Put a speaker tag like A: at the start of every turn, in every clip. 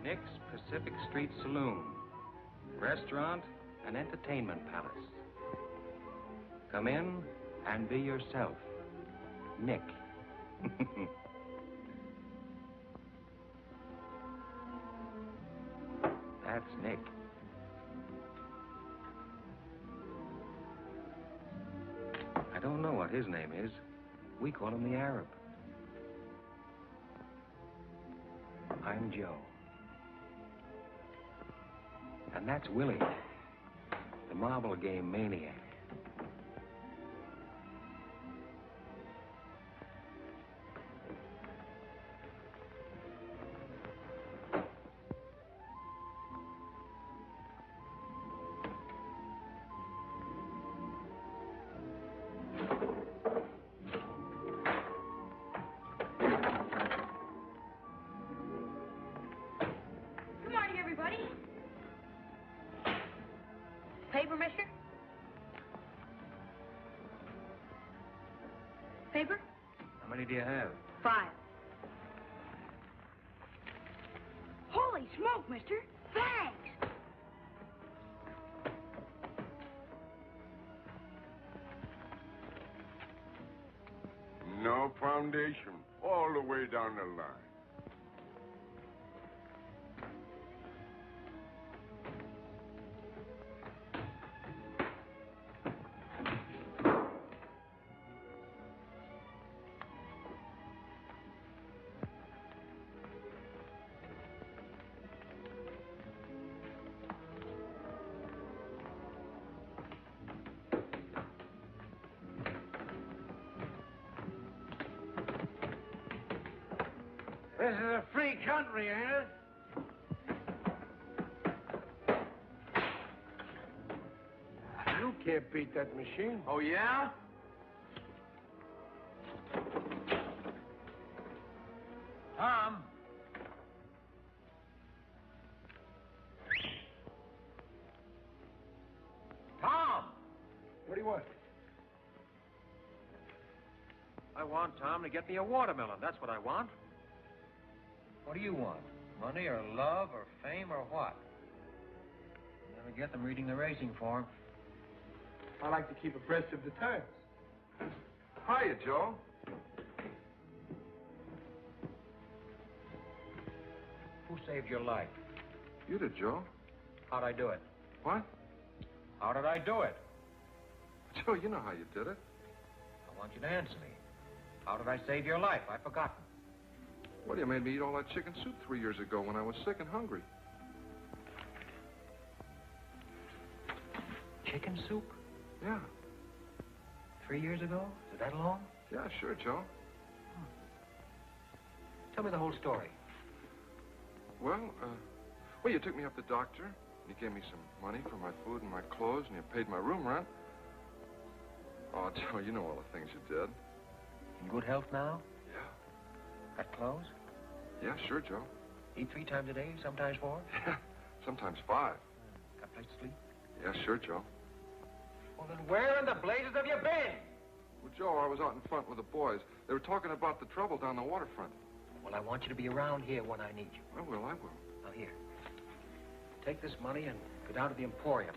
A: Nick's Pacific Street Saloon, restaurant and entertainment palace. Come in and be yourself, Nick. That's Nick. I don't know what his name is. We call him the Arab. I'm Joe. And that's Willie, the marble game maniac.
B: Paper, mister? Paper?
A: How many do you have?
B: 5. Holy smoke, mister. Thanks.
C: No foundation, all the way down the line.
D: This is a free country, ain't it?
C: You can't beat that machine.
D: Oh, yeah? Tom. Tom!
C: What do you want?
A: I want Tom to get me a watermelon. That's what I want. What do you want? Money or love or fame or what? You never get them reading the racing form.
C: I like to keep abreast of the times.
E: Hiya, Joe.
A: Who saved your life?
E: You did, Joe.
A: How'd I do it?
E: What?
A: How did I do it?
E: Joe, you know how you did it.
A: I want you to answer me. How did I save your life? I've forgotten.
E: Well, you made me eat all that chicken soup 3 years ago when I was sick and hungry.
A: Chicken soup?
E: Yeah.
A: 3 years ago? Is it that long?
E: Yeah, sure, Joe.
A: Tell me the whole story.
E: Well, you took me up to the doctor, and you gave me some money for my food and my clothes, and you paid my room rent. Oh, Joe, you know all the things you did.
A: In good health now?
E: Yeah.
A: Got clothes?
E: Yeah, sure, Joe.
A: Eat 3 times a day, sometimes 4?
E: Yeah, sometimes 5.
A: Got a place to sleep?
E: Yeah, sure, Joe.
A: Well, then where in the blazes have you been?
E: Well, Joe, I was out in front with the boys. They were talking about the trouble down the waterfront.
A: Well, I want you to be around here when I need you.
E: I will.
A: Now, here. Take this money and go down to the Emporium.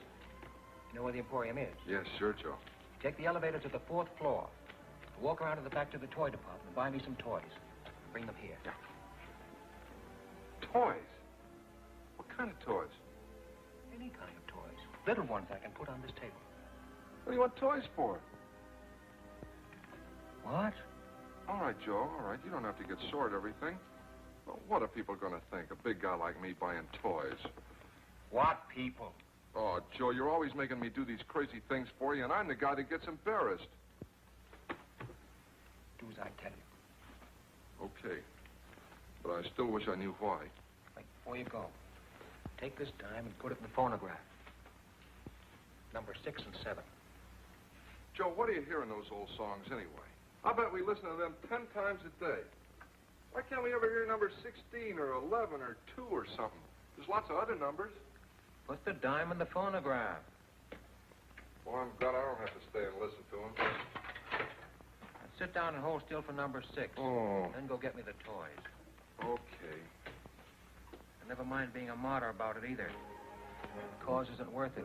A: You know where the Emporium is?
E: Yes, sure, Joe.
A: Take the elevator to the 4th floor. Walk around to the back to the toy department and buy me some toys. Bring them here.
E: Yeah. Toys? What kind of toys?
A: Any kind of toys. Little ones I can put on this table.
E: What do you want toys for?
A: What?
E: All right, Joe, all right. You don't have to get sore at everything. But what are people going to think? A big guy like me buying toys.
A: What people?
E: Oh, Joe, you're always making me do these crazy things for you, and I'm the guy that gets embarrassed.
A: Do as I tell you.
E: Okay. But I still wish I knew why.
A: Wait, before you go, take this dime and put it in the phonograph. Number 6 and 7.
E: Joe, what do you hear in those old songs anyway? I bet we listen to them 10 times a day. Why can't we ever hear number 16 or 11 or 2 or something? There's lots of other numbers.
A: Put the dime in the phonograph.
E: Well, I'm glad I don't have to stay and listen to them.
A: Now sit down and hold still for number 6.
E: Oh.
A: Then go get me the toys.
E: Okay.
A: And Never mind being a martyr about it either. The cause isn't worth it.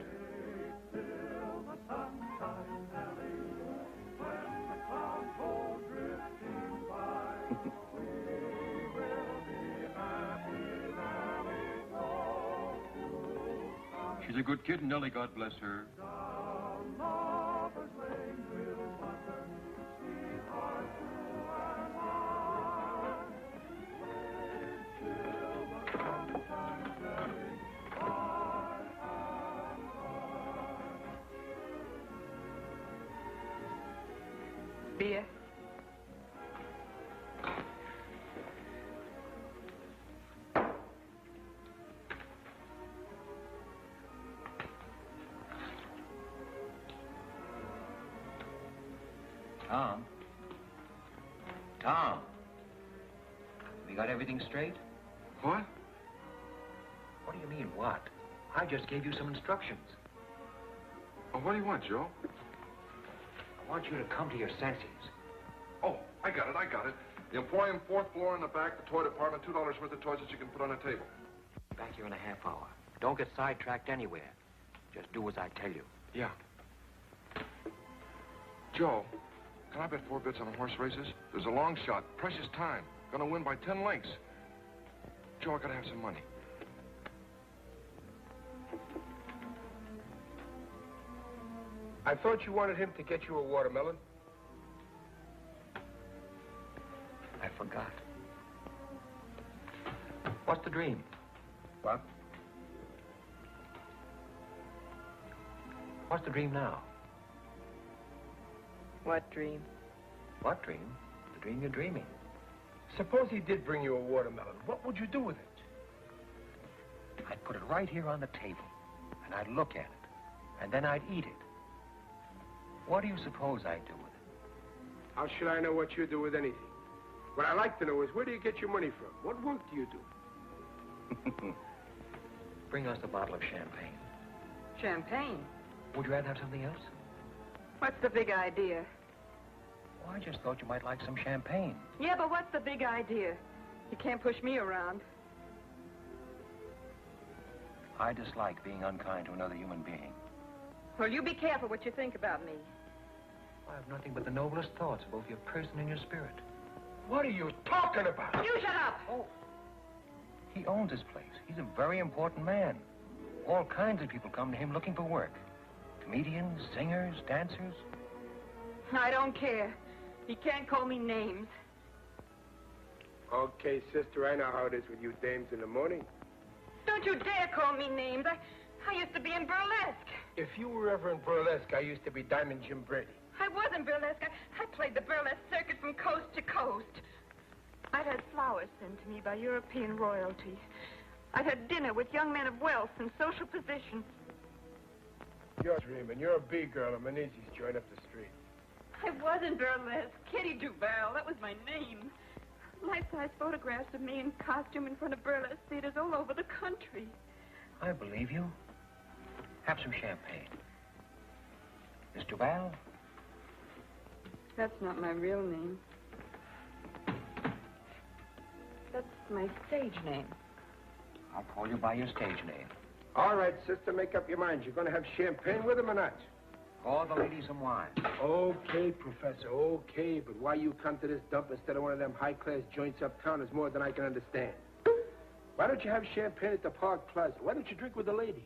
E: She's a good kid, Nellie, God bless her.
F: Beer?
A: Tom? Tom? We got everything straight?
E: What?
A: What do you mean, what? I just gave you some instructions.
E: Oh, what do you want, Joe?
A: I want you to come to your senses.
E: Oh, I got it. The Emporium, 4th floor in the back, the toy department, $2 worth of toys that you can put on a table.
A: Back here in a half hour. Don't get sidetracked anywhere. Just do as I tell you.
E: Yeah. Joe, can I bet 4 bits on horse races? There's a long shot, precious time. Gonna win by 10 lengths. Joe, I gotta have some money.
C: I thought you wanted him to get you a watermelon.
A: I forgot. What's the dream?
C: What?
A: What's the dream now?
F: What dream?
A: What dream? The dream you're dreaming.
C: Suppose he did bring you a watermelon. What would you do with it?
A: I'd put it right here on the table, and I'd look at it, and then I'd eat it. What do you suppose I'd do with it?
C: How should I know what you do with anything? What I'd like to know is, where do you get your money from? What work do you do?
A: Bring us a bottle of champagne.
F: Champagne?
A: Would you rather have something else?
F: What's the big idea?
A: Oh, I just thought you might like some champagne.
F: Yeah, but what's the big idea? You can't push me around.
A: I dislike being unkind to another human being.
F: Well, you be careful what you think about me.
A: I have nothing but the noblest thoughts of both your person and your spirit.
C: What are you talking about?
F: You shut up!
A: Oh. He owns this place. He's a very important man. All kinds of people come to him looking for work. Comedians, singers, dancers.
F: I don't care. He can't call me names.
C: Okay, sister, I know how it is with you dames in the morning.
F: Don't you dare call me names. I used to be in burlesque.
C: If you were ever in burlesque, I used to be Diamond Jim Brady.
F: I was in burlesque. I played the burlesque circuit from coast to coast. I'd had flowers sent to me by European royalty. I'd had dinner with young men of wealth and social position.
C: You're dreaming. You're a B-girl at Menezes joint up the street.
F: I was in burlesque. Kitty Duval, that was my name. Life-size photographs of me in costume in front of burlesque theaters all over the country.
A: I believe you. Have some champagne. Miss Duval?
F: That's not my real name. That's my stage name.
A: I'll call you by your stage name.
C: All right, sister, make up your mind. You're going to have champagne with him or not?
A: Call the lady some wine.
C: Okay, Professor, okay. But why you come to this dump instead of one of them high-class joints uptown is more than I can understand. Why don't you have champagne at the Park Plaza? Why don't you drink with the lady?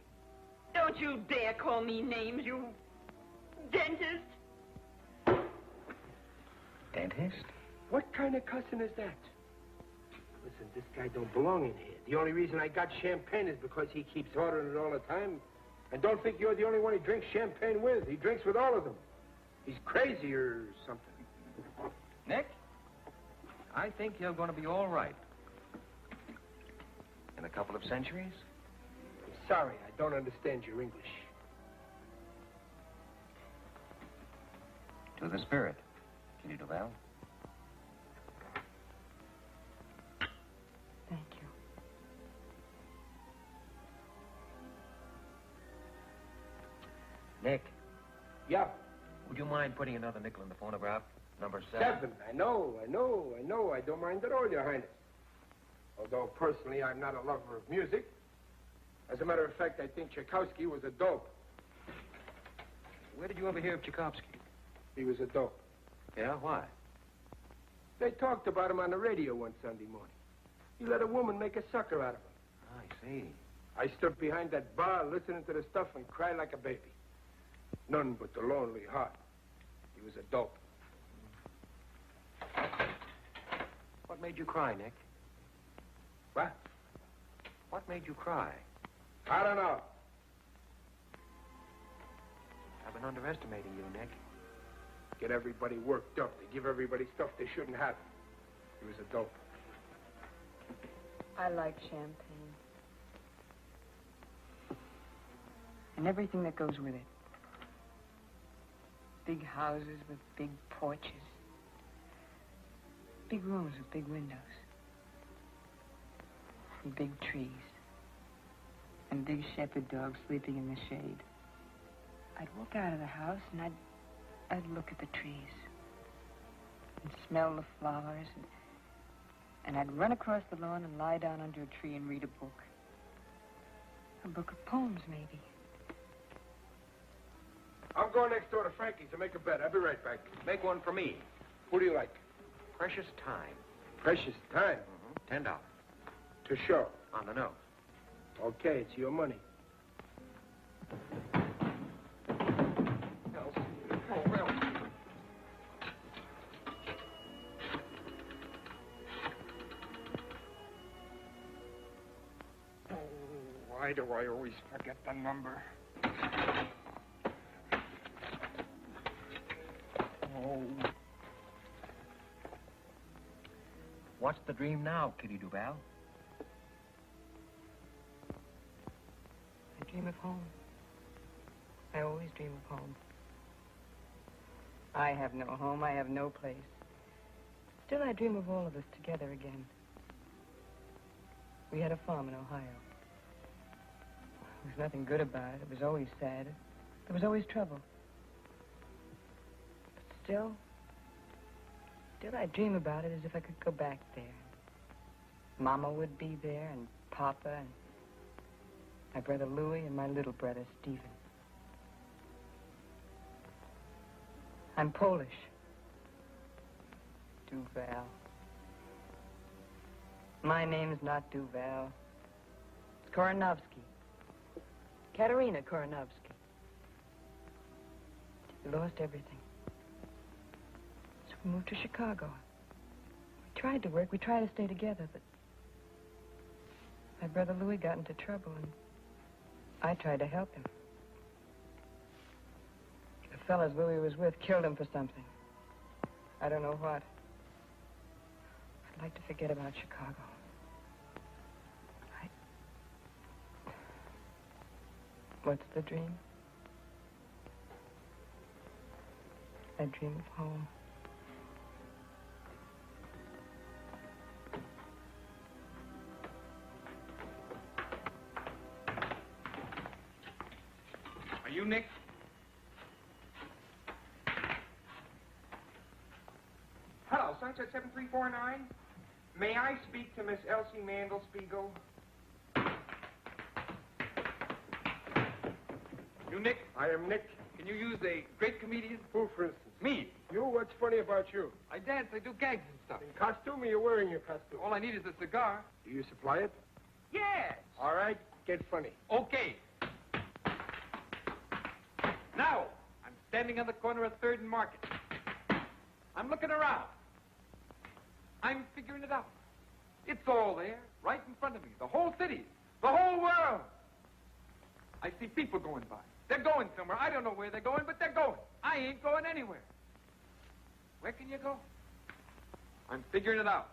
F: Don't you dare call me names, you dentist.
A: Dentist?
C: What kind of cussing is that? Listen, this guy don't belong in here. The only reason I got champagne is because he keeps ordering it all the time. And don't think you're the only one he drinks champagne with. He drinks with all of them. He's crazy or something.
A: Nick? I think you're going to be all right. In a couple of centuries?
C: I'm sorry, I don't understand your English.
A: To the spirit, Kitty Duval.
F: Thank you.
A: Nick,
C: Yeah.
A: would you mind putting another nickel in the phonograph? Number 7.
C: 7. I know. I don't mind at all, Your Highness. Although personally I'm not a lover of music. As a matter of fact, I think Tchaikovsky was a dope.
A: Where did you ever hear of Tchaikovsky?
C: He was a dope.
A: Yeah, why?
C: They talked about him on the radio one Sunday morning. He let a woman make a sucker out of him.
A: I see.
C: I stood behind that bar listening to the stuff and cried like a baby. None but the lonely heart. He was a dope.
A: What made you cry, Nick?
C: What?
A: What made you cry?
C: I don't know.
A: I've been underestimating you, Nick.
C: Get everybody worked up. They give everybody stuff they shouldn't have. He was a dope.
F: I like champagne. And everything that goes with it. Big houses with big porches. Big rooms with big windows. And big trees. And big shepherd dogs sleeping in the shade. I'd walk out of the house and I'd look at the trees. And smell the flowers. And I'd run across the lawn and lie down under a tree and read a book. A book of poems, maybe.
C: I'm going next door to Frankie's to make a bet. I'll be right back.
A: Make one for me.
C: Who do you like?
A: Precious time.
C: Precious time.
A: $10.
C: To show.
A: On the nose.
C: Okay, it's your money.
G: Why do I always forget the number? Oh.
A: What's the dream now, Kitty Duval?
F: I dream of home. I always dream of home. I have no home. I have no place. Still, I dream of all of us together again. We had a farm in Ohio. There was nothing good about it. It was always sad. There was always trouble. But still I dream about it as if I could go back there. Mama would be there, and Papa, and my brother Louis, and my little brother Stephen. I'm Polish. Duval. My name's not Duval. It's Koronovsky. Katerina Koronovsky. We lost everything. So we moved to Chicago. We tried to work. We tried to stay together, but my brother Louis got into trouble, and I tried to help him. The fellas Louis was with killed him for something. I don't know what. I'd like to forget about Chicago. What's the dream? I dream of home.
G: Are you Nick? Hello, Sunset 7349. May I speak to Miss Elsie Mandelspiegel? You Nick?
C: I am Nick.
G: Can you use a great comedian?
C: Who, for instance?
G: Me.
C: You? What's funny about you?
G: I dance, I do gags and stuff.
C: In costume or you're wearing your costume?
G: All I need is a cigar.
C: Do you supply it?
G: Yes.
C: All right, get funny.
G: Okay. Now, I'm standing on the corner of 3rd and Market. I'm looking around. I'm figuring it out. It's all there, right in front of me. The whole city, the whole world. I see people going by. They're going somewhere. I don't know where they're going, but they're going. I ain't going anywhere. Where can you go? I'm figuring it out.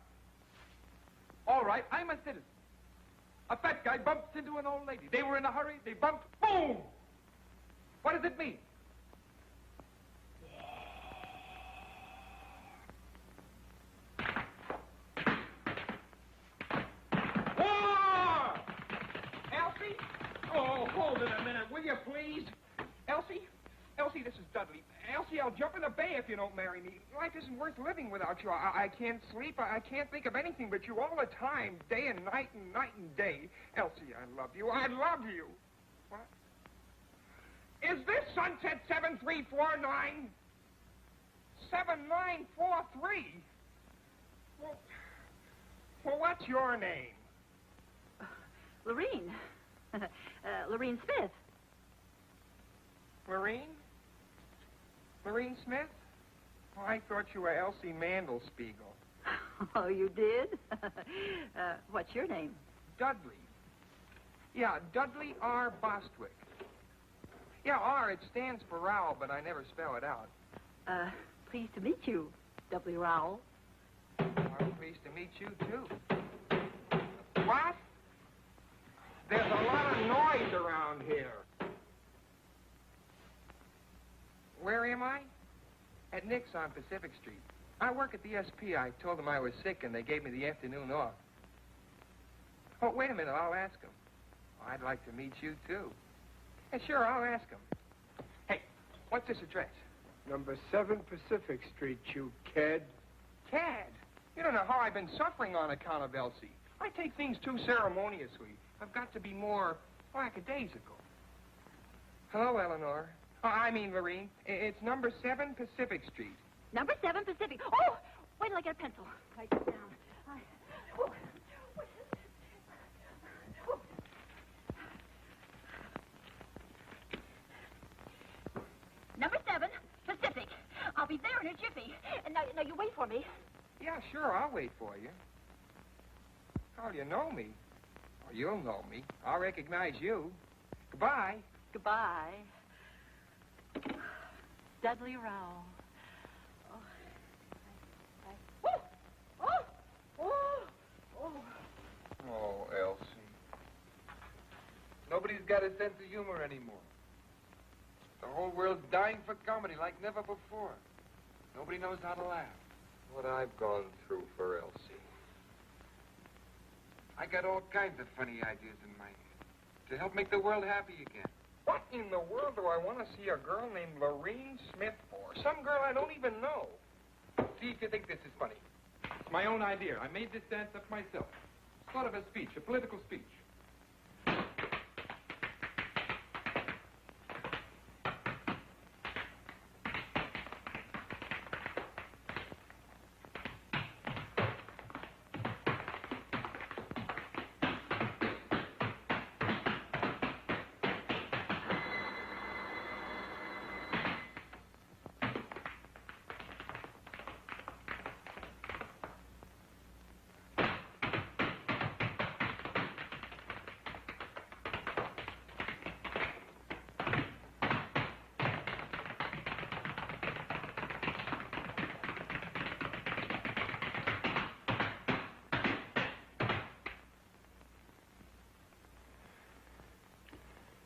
G: All right, I'm a citizen. A fat guy bumps into an old lady. They were in a hurry. They bumped. Boom! What does it mean? War! Elsie? Oh, hold it a minute, will you, please? Elsie? Elsie, this is Dudley.
C: Elsie, I'll jump in the bay if you don't marry me. Life isn't worth living without you. I can't sleep. I can't think of anything but you all the time, day and night and day. Elsie, I love you. I love you. What? Is this Sunset 7349? 7943? Well, what's your name?
B: Lorene. Lorene Smith.
C: Lorene? Lorene Smith? Oh, I thought you were Elsie Mandelspiegel.
B: Oh, you did? What's your name?
C: Dudley. Yeah, Dudley R. Bostwick. Yeah, R, it stands for Rowell, but I never spell it out.
B: Pleased to meet you, W. Rowell.
C: I'm pleased to meet you, too. What? There's a lot of noise around here. Where am I? At Nick's on Pacific Street. I work at the SP. I told them I was sick, and they gave me the afternoon off. Oh, wait a minute. I'll ask them. Oh, I'd like to meet you, too. Yeah, sure, I'll ask them. Hey, what's this address?
H: Number 7 Pacific Street, you cad.
C: Cad? You don't know how I've been suffering on account of Elsie. I take things too ceremoniously. I've got to be more lackadaisical. Hello, Eleanor. Oh, I mean, Lorene. It's number 7 Pacific Street.
B: Number 7 Pacific. Oh, wait till I get a pencil. Write this down. Oh. Number 7 Pacific. I'll be there in a jiffy. And now you wait for me.
C: Yeah, sure, I'll wait for you. How do you know me? Oh, you'll know me. I'll recognize you. Goodbye.
B: Goodbye. Dudley Rowell.
E: Oh, Elsie. Nobody's got a sense of humor anymore. The whole world's dying for comedy like never before. Nobody knows how to laugh. What I've gone through for Elsie. I got all kinds of funny ideas in my head to help make the world happy again.
C: What in the world do I want to see a girl named Lorene Smith for? Some girl I don't even know.
G: See if you think this is funny. It's my own idea. I made this dance up myself. Sort of a speech, a political speech.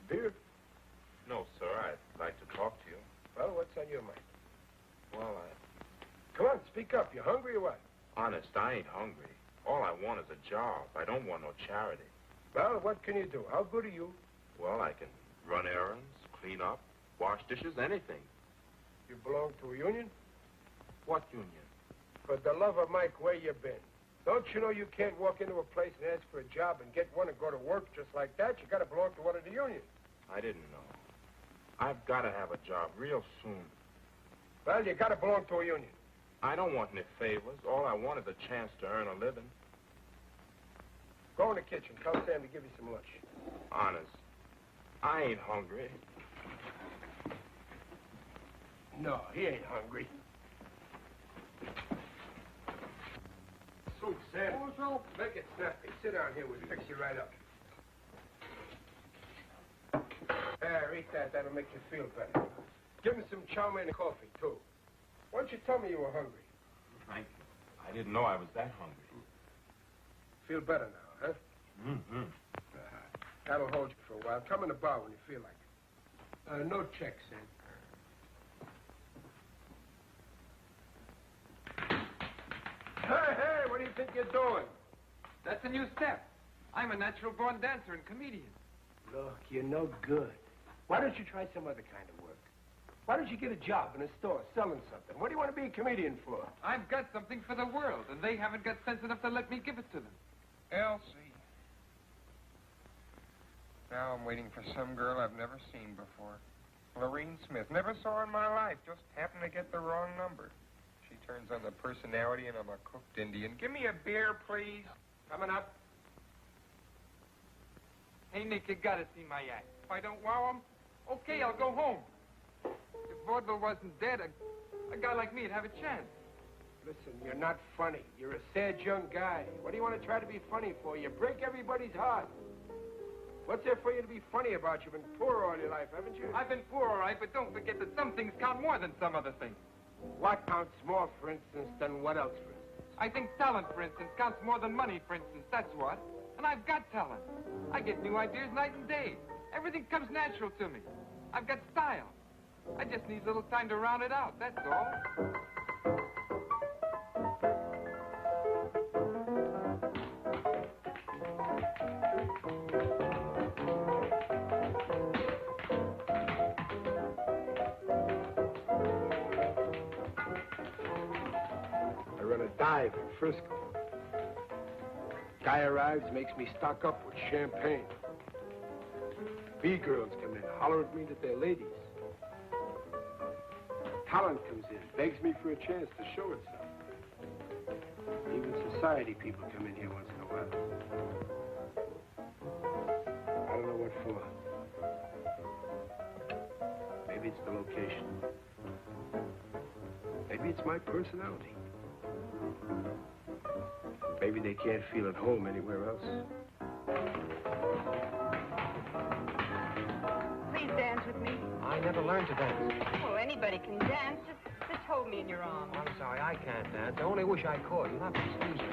H: Beer?
I: No, sir. I'd like to talk to you.
H: Well, what's on your mind?
I: Well,
H: Come on, speak up. You hungry or what?
I: honest, I ain't hungry. All I want is a job. I don't want no charity.
H: Well, what can you do? How good are you?
I: Well, I can run errands, clean up, wash dishes, anything.
H: You belong to a union?
I: What union?
H: For the love of Mike, where you been? Don't you know you can't walk into a place and ask for a job and get one and go to work just like that? You got to belong to one of the unions.
I: I didn't know. I've got to have a job real soon.
H: Well, you got to belong to a union.
I: I don't want any favors. All I want is a chance to earn a living.
H: Go in the kitchen. Tell Sam to give you some lunch.
I: Honest, I ain't hungry.
H: No, he ain't hungry. Soup, Sam.
C: Oh, soup.
H: Make it snappy. Sit down here. We'll fix you right up. There, eat that. That'll make you feel better. Give him some chow mein and coffee, too. Why don't you tell me you were hungry?
I: I didn't know I was that hungry.
H: Feel better now, huh?
I: Mm-hmm.
H: That'll hold you for a while. Come in the bar when you feel like it. No check, Sam. Hey, what do you think you're doing?
G: That's a new step. I'm a natural-born dancer and comedian.
H: Look, you're no good. Why don't you try some other kind of work? Why don't you get a job in a store selling something? What do you want to be a comedian for?
G: I've got something for the world, and they haven't got sense enough to let me give it to them.
H: Elsie. Now I'm waiting for some girl I've never seen before. Lorene Smith. Never saw her in my life. Just happened to get the wrong number. She turns on the personality, and I'm a cooked Indian. Give me a beer, please. Coming up.
G: Hey, Nick, you gotta see my act. If I don't wow 'em, okay, I'll go home. If vaudeville wasn't dead, a guy like me'd have a chance.
H: Listen, you're not funny. You're a sad young guy. What do you want to try to be funny for? You break everybody's heart. What's there for you to be funny about? You've been poor all your life, haven't you?
G: I've been poor, all right, but don't forget that some things count more than some other things.
H: What counts more, for instance, than what else, for instance?
G: I think talent, for instance, counts more than money, for instance. That's what. And I've got talent. I get new ideas night and day. Everything comes natural to me. I've got style. I just need a little time to round it out, that's all.
H: I run a dive in Frisco. Guy arrives, makes me stock up with champagne. B-girls come in, holler at me that they're ladies. Talent comes in, begs me for a chance to show itself. Even society people come in here once in a while. I don't know what for. Maybe it's the location. Maybe it's my personality. Maybe they can't feel at home anywhere else.
F: Please dance with me.
A: I never learned to dance.
F: Well, anybody can dance. Just hold me in your arms.
A: I'm sorry, I can't dance. I only wish I could. You'll have to excuse me.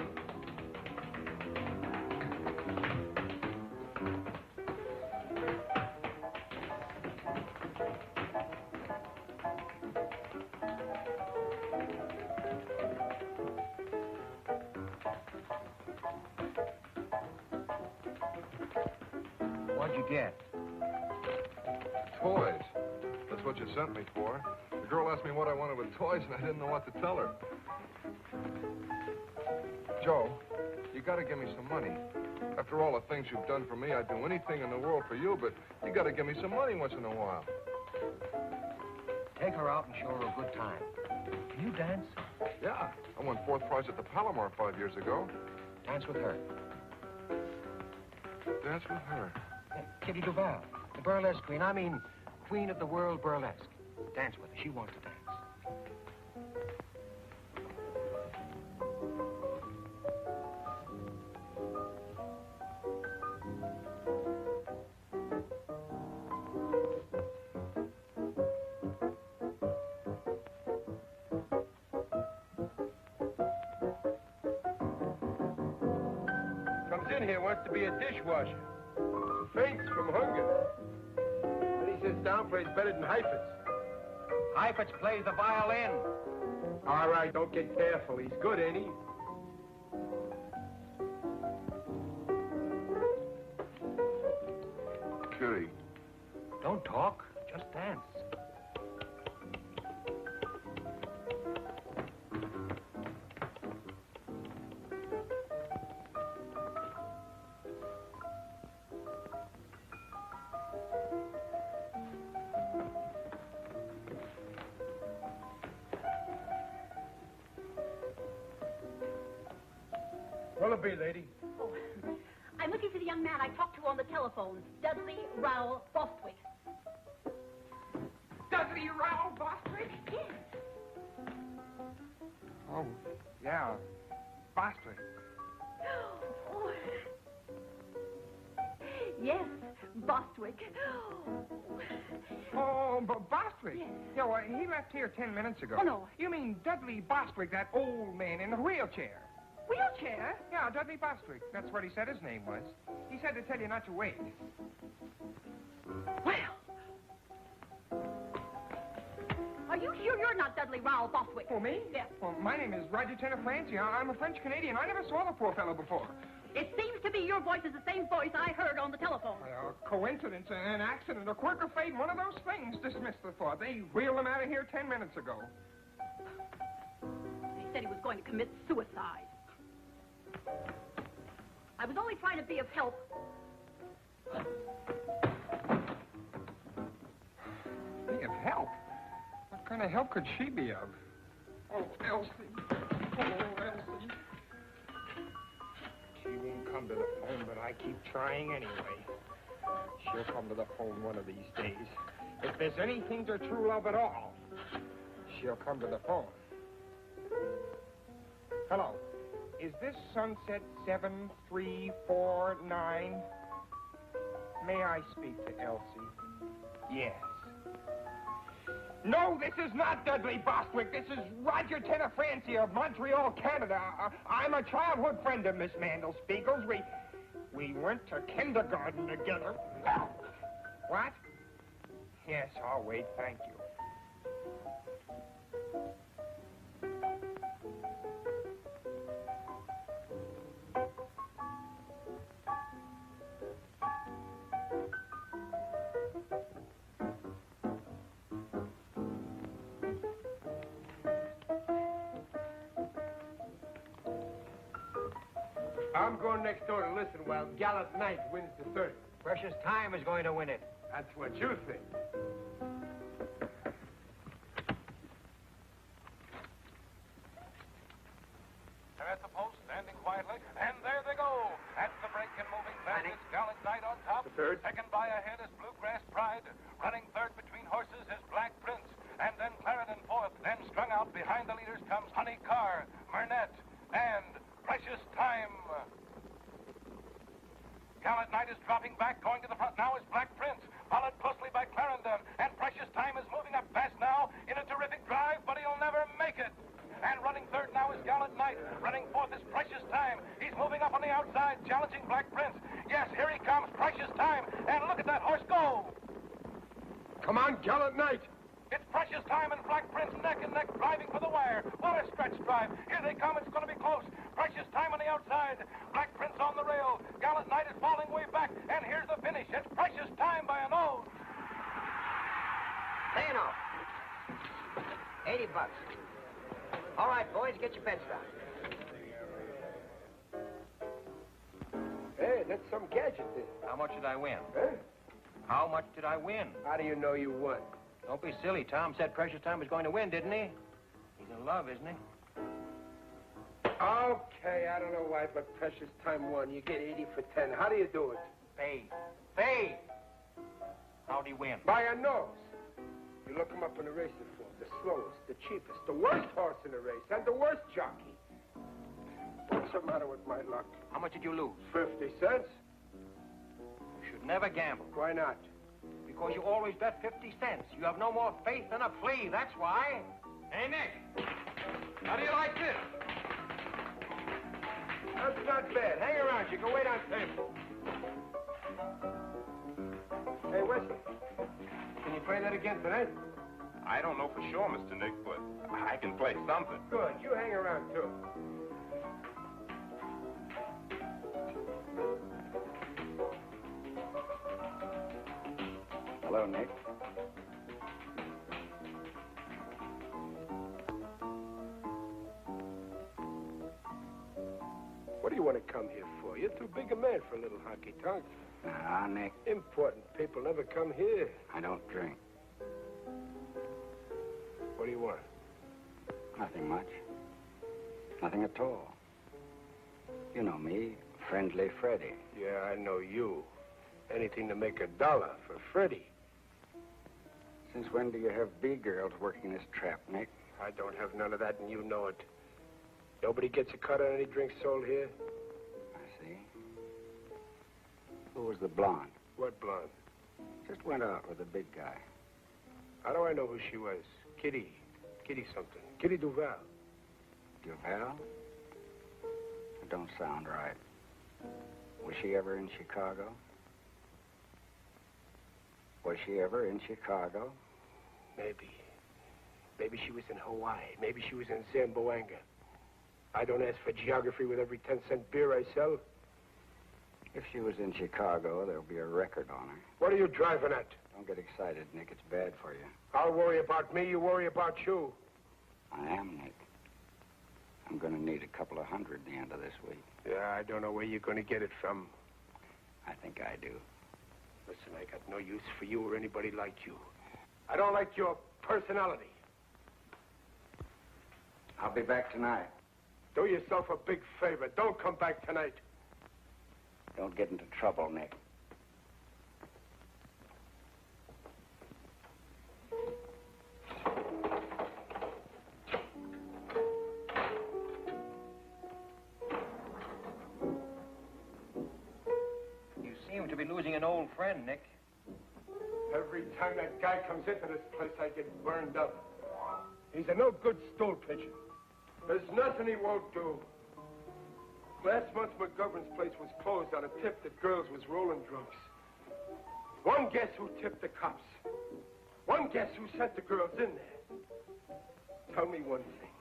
A: What'd you get?
E: Toys. That's what you sent me for. The girl asked me what I wanted with toys, and I didn't know what to tell her. Joe, you gotta give me some money. After all the things you've done for me, I'd do anything in the world for you, but you gotta give me some money once in a while.
A: Take her out and show her a good time. Can you dance?
E: Yeah, I won 4th prize at the Palomar 5 years ago.
A: Dance with her.
E: Dance with her.
A: Kitty Duval, the burlesque queen. I mean, queen of the world burlesque. Dance with her. She wants to dance.
H: Comes in here, wants to be a dishwasher. Faints from hunger. Then he sits down, plays better than Heifetz.
A: Heifetz plays the violin.
H: All right, don't get careful. He's good, ain't he?
E: Kitty.
A: Don't talk. Just dance.
H: What'll it be, lady?
B: Oh, I'm looking for the young man I talked to on the telephone, Dudley Rowell Bostwick.
G: Dudley Rowell Bostwick?
B: Yes.
G: Oh, yeah. Bostwick.
B: Oh. Yes, Bostwick.
J: Oh, Bostwick?
B: Yes.
J: Yeah, well, he left here 10 minutes ago.
B: Oh, no.
J: You mean Dudley Bostwick, that old man in the wheelchair?
B: Wheelchair?
J: Yeah, Dudley Bostwick. That's what he said his name was. He said to tell you not to wait.
B: Well. Are you sure you're not Dudley Rowell Bostwick?
J: Oh, me?
B: Yes.
J: Well, my name is Roger Tenor Francie. I'm a French-Canadian. I never saw the poor fellow before.
B: It seems to me your voice is the same voice I heard on the telephone.
J: A coincidence, an accident, a quirk of fate, one of those things. Dismiss the thought. They wheeled him out of here 10 minutes ago.
B: He said he was going to commit suicide. I was only trying to be of help.
J: Be of help? What kind of help could she be of? Oh, Elsie. Oh, Elsie. She won't come to the phone, but I keep trying anyway. She'll come to the phone one of these days. If there's anything to true love at all, she'll come to the phone. Hello. Is this Sunset 7349? May I speak to Elsie? Yes. No, this is not Dudley Bostwick. This is Roger Tenafranci of Montreal, Canada. I'm a childhood friend of Miss Mandel Spiegel's. We went to kindergarten together. What? Yes, I'll wait. Thank you.
C: I'm going next door to listen while Gallant Knight wins the 30.
A: Precious Time is going to win it.
C: That's what you think.
K: They're at the post, standing quietly, and there they go. At the break and moving fast, it's Gallant Knight on top.
C: The third.
K: Second by ahead is Bluegrass Pride. Running third between horses is Black Prince. And then Clarendon fourth. Then strung out behind the leaders comes Honey Carr, Murnett, and Precious Time. Gallant Knight is dropping back. Going to the front now is Black Prince, followed closely by Clarendon. And Precious Time is moving up fast now in a terrific drive, but he'll never make it. And running third now is Gallant Knight. Running fourth is Precious Time. He's moving up on the outside, challenging Black Prince. Yes, here he comes, Precious Time. And look at that horse go.
C: Come on, Gallant Knight.
K: It's Precious Time and Black Prince neck and neck driving for the wire. What a stretch drive. Here they come. It's going to be close. Precious Time on the outside. Black Prince on the rail. Gallant Knight is falling way back. And here's the finish. It's Precious Time by a nose.
A: Staying off. $80. All right, boys, get your bets down.
C: Hey, that's some gadget there.
A: How much did I win?
C: Huh?
A: How much did I win?
C: How do you know you won?
A: Don't be silly. Tom said Precious Time was going to win, didn't he? He's in love, isn't he?
C: Okay, I don't know why, but Precious Time won. You get 80 for 10. How do you do it?
A: Fade. Fade! How'd he win?
C: By a nose. You look him up in the racing form. The slowest, the cheapest, the worst horse in the race, and the worst jockey. What's the matter with my luck?
A: How much did you lose?
C: 50 cents.
A: You should never gamble.
C: Why not?
A: Because you always bet 50 cents. You have no more faith than a flea, that's why.
G: Hey, Nick. How do you like this?
C: That's not bad. Hang around. You can wait on table. Hey, Wesley. Can you play that again tonight?
I: I don't know for sure, Mr. Nick, but I can play something.
C: Good. You hang around, too.
L: Hello, Nick.
C: What do you want to come here for? You're too big a man for a little honky-tonk.
L: Ah, Nick,
C: Important people never come here.
L: I don't drink.
C: What do you want?
L: Nothing much. Nothing at all. You know me, Friendly Freddy.
C: Yeah, I know you. Anything to make $1 for Freddie.
L: Since when do you have B-girls working this trap, Nick?
C: I don't have none of that, and you know it. Nobody gets a cut on any drinks sold here.
L: I see. Who was the blonde?
C: What blonde?
L: Just went out with the big guy.
C: How do I know who she was? Kitty. Kitty something. Kitty Duval.
L: Duval? It don't sound right. Was she ever in Chicago? Was she ever in Chicago?
C: Maybe. Maybe she was in Hawaii. Maybe she was in Zamboanga. I don't ask for geography with every 10-cent beer I sell.
L: If she was in Chicago, there'll be a record on her.
C: What are you driving at?
L: Don't get excited, Nick. It's bad for you.
C: I'll worry about me, you worry about you.
L: I am, Nick. I'm going to need a couple of hundred at the end of this week.
C: Yeah, I don't know where you're going to get it from.
L: I think I do.
C: Listen, I got no use for you or anybody like you. I don't like your personality.
L: I'll be back tonight.
C: Do yourself a big favor. Don't come back tonight.
L: Don't get into trouble, Nick.
A: You seem to be losing an old friend, Nick.
C: Every time that guy comes into this place, I get burned up. He's a no-good stool pigeon. There's nothing he won't do. Last month, McGovern's place was closed on a tip that girls was rolling drunks. One guess who tipped the cops. One guess who sent the girls in there. Tell me one thing.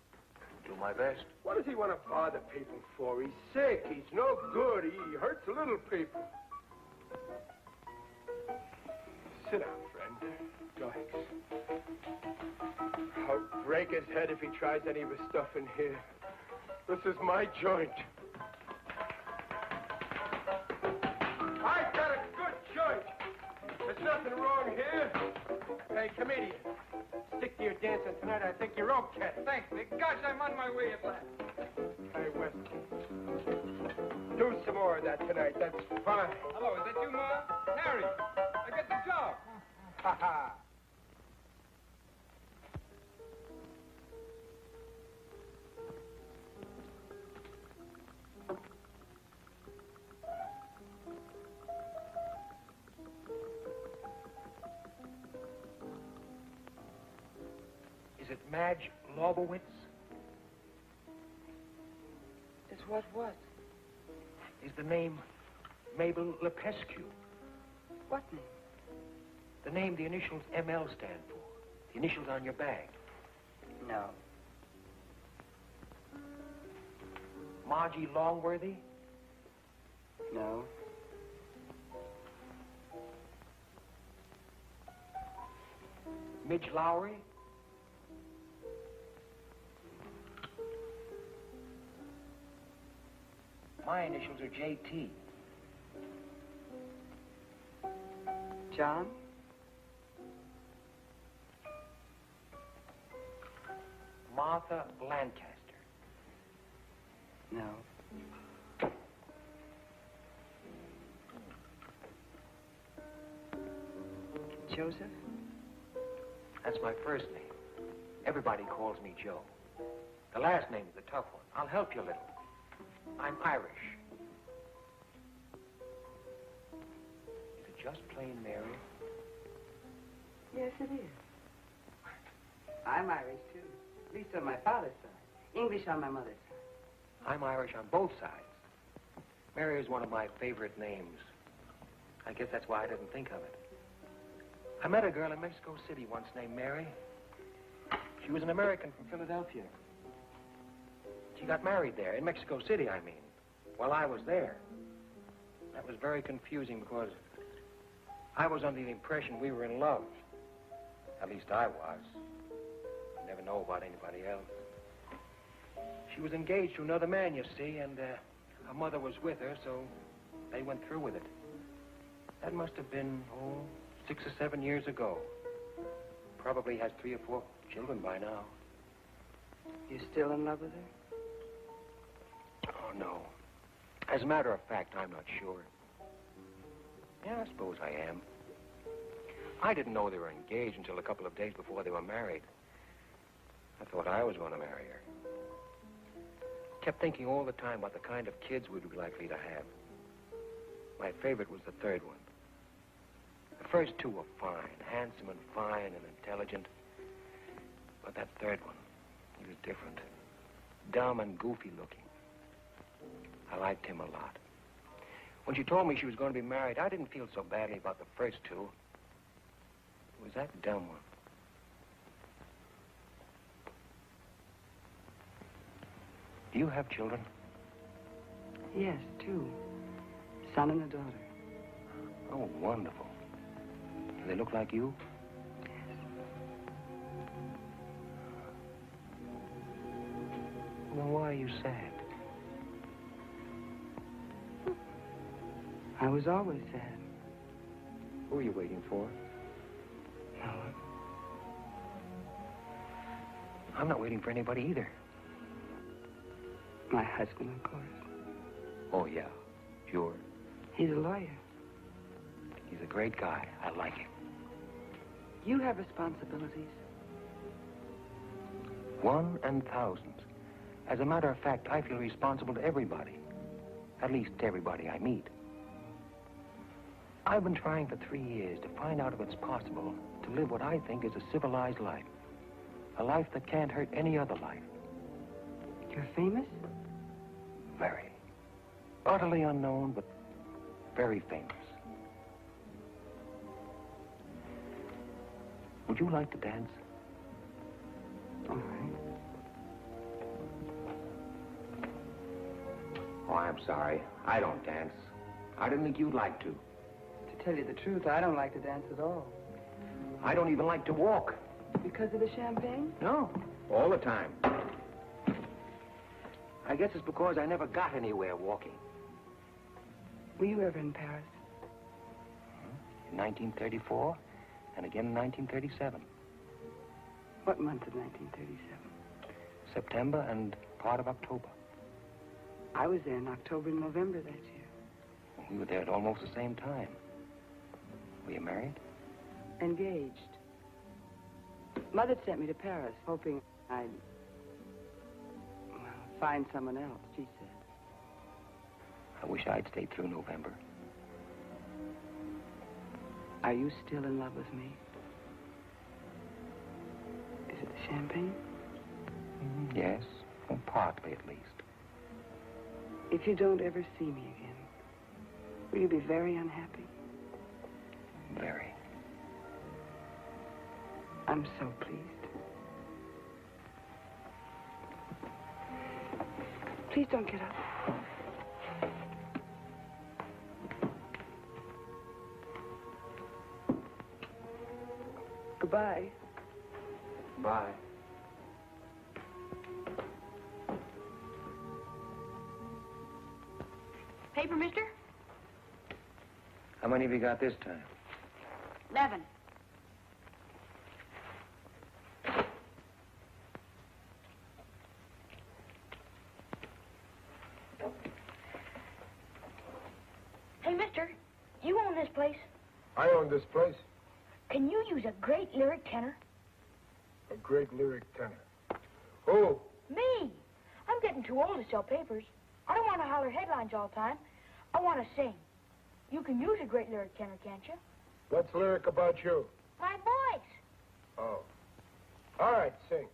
A: Do my best.
C: What does he want to bother people for? He's sick. He's no good. He hurts little people. Sit down, friend. Relax. I'll break his head if he tries any of his stuff in here. This is my joint. I got a good joint. There's nothing wrong here. Hey, comedian. Stick to your dancing tonight. I think you're okay.
G: Thanks, Nick. Gosh, I'm on my way at last.
C: Hey, West. Do some more of that tonight. That's fine.
G: Hello, is that you, Ma? Harry, I got the job.
C: Ha ha.
A: Is it Madge Lobowitz?
F: Is what?
A: Is the name Mabel Lepescu?
F: What name?
A: The name the initials ML stand for. The initials on your bag.
F: No.
A: Margie Longworthy?
F: No.
A: Midge Lowry? My initials are JT.
F: John?
A: Martha Lancaster.
F: No. Joseph?
A: That's my first name. Everybody calls me Joe. The last name is a tough one. I'll help you a little. I'm Irish. Is it just plain Mary?
F: Yes, it is. I'm Irish, too. At least on my father's side. English on my mother's side.
A: I'm Irish on both sides. Mary is one of my favorite names. I guess that's why I didn't think of it. I met a girl in Mexico City once named Mary. She was an American from Philadelphia. She got married there, in Mexico City, I mean, while I was there. That was very confusing because I was under the impression we were in love. At least I was. I never know about anybody else. She was engaged to another man, you see, and her mother was with her, so they went through with it. That must have been, 6 or 7 years ago. Probably has 3 or 4 children by now.
F: You still in love with her?
A: Oh, no. As a matter of fact, I'm not sure. Yeah, I suppose I am. I didn't know they were engaged until a couple of days before they were married. I thought I was going to marry her. Kept thinking all the time about the kind of kids we'd be likely to have. My favorite was the third one. The first 2 were fine, handsome and fine and intelligent. But that third one, he was different. Dumb and goofy looking. I liked him a lot. When she told me she was going to be married, I didn't feel so badly about the first 2. It was that dumb one. Do you have children?
F: Yes, 2. son and a daughter.
A: Oh, wonderful. Do they look like you?
F: Yes.
A: Well, why are you sad?
F: I was always sad.
A: Who are you waiting for?
F: No one.
A: I'm not waiting for anybody either.
F: My husband, of course.
A: Oh, yeah. Sure.
F: He's a lawyer.
A: He's a great guy. I like him.
F: You have responsibilities.
A: 1 and thousands. As a matter of fact, I feel responsible to everybody. At least to everybody I meet. I've been trying for 3 years to find out if it's possible to live what I think is a civilized life. A life that can't hurt any other life.
F: You're famous?
A: Very. Utterly unknown, but very famous. Would you like to dance?
F: All right.
A: Oh, I'm sorry. I don't dance. I didn't think you'd like to.
F: To tell you the truth, I don't like to dance at all.
A: I don't even like to walk.
F: Because of the champagne?
A: No, all the time. I guess it's because I never got anywhere walking.
F: Were you ever in Paris?
A: In 1934, and again in 1937.
F: What month of 1937?
A: September and part of October.
F: I was there in October and November that year.
A: We were there at almost the same time. Were you married?
F: Engaged. Mother sent me to Paris, hoping I'd, well, find someone else, she said.
A: I wish I'd stayed through November.
F: Are you still in love with me? Is it the champagne?
A: Yes, well, partly at least.
F: If you don't ever see me again, will you be very unhappy?
A: Very.
F: I'm so pleased. Please don't get up. Goodbye.
A: Bye.
B: Paper, mister?
A: How many have you got this time?
B: 11. Hey, mister, you own this place.
C: I own this place.
B: Can you use a great lyric tenor?
C: A great lyric tenor. Who?
B: Me. I'm getting too old to sell papers. I don't want to holler headlines all the time. I want to sing. You can use a great lyric tenor, can't you?
C: What's lyric about you?
B: My voice.
C: Oh. All right, sing.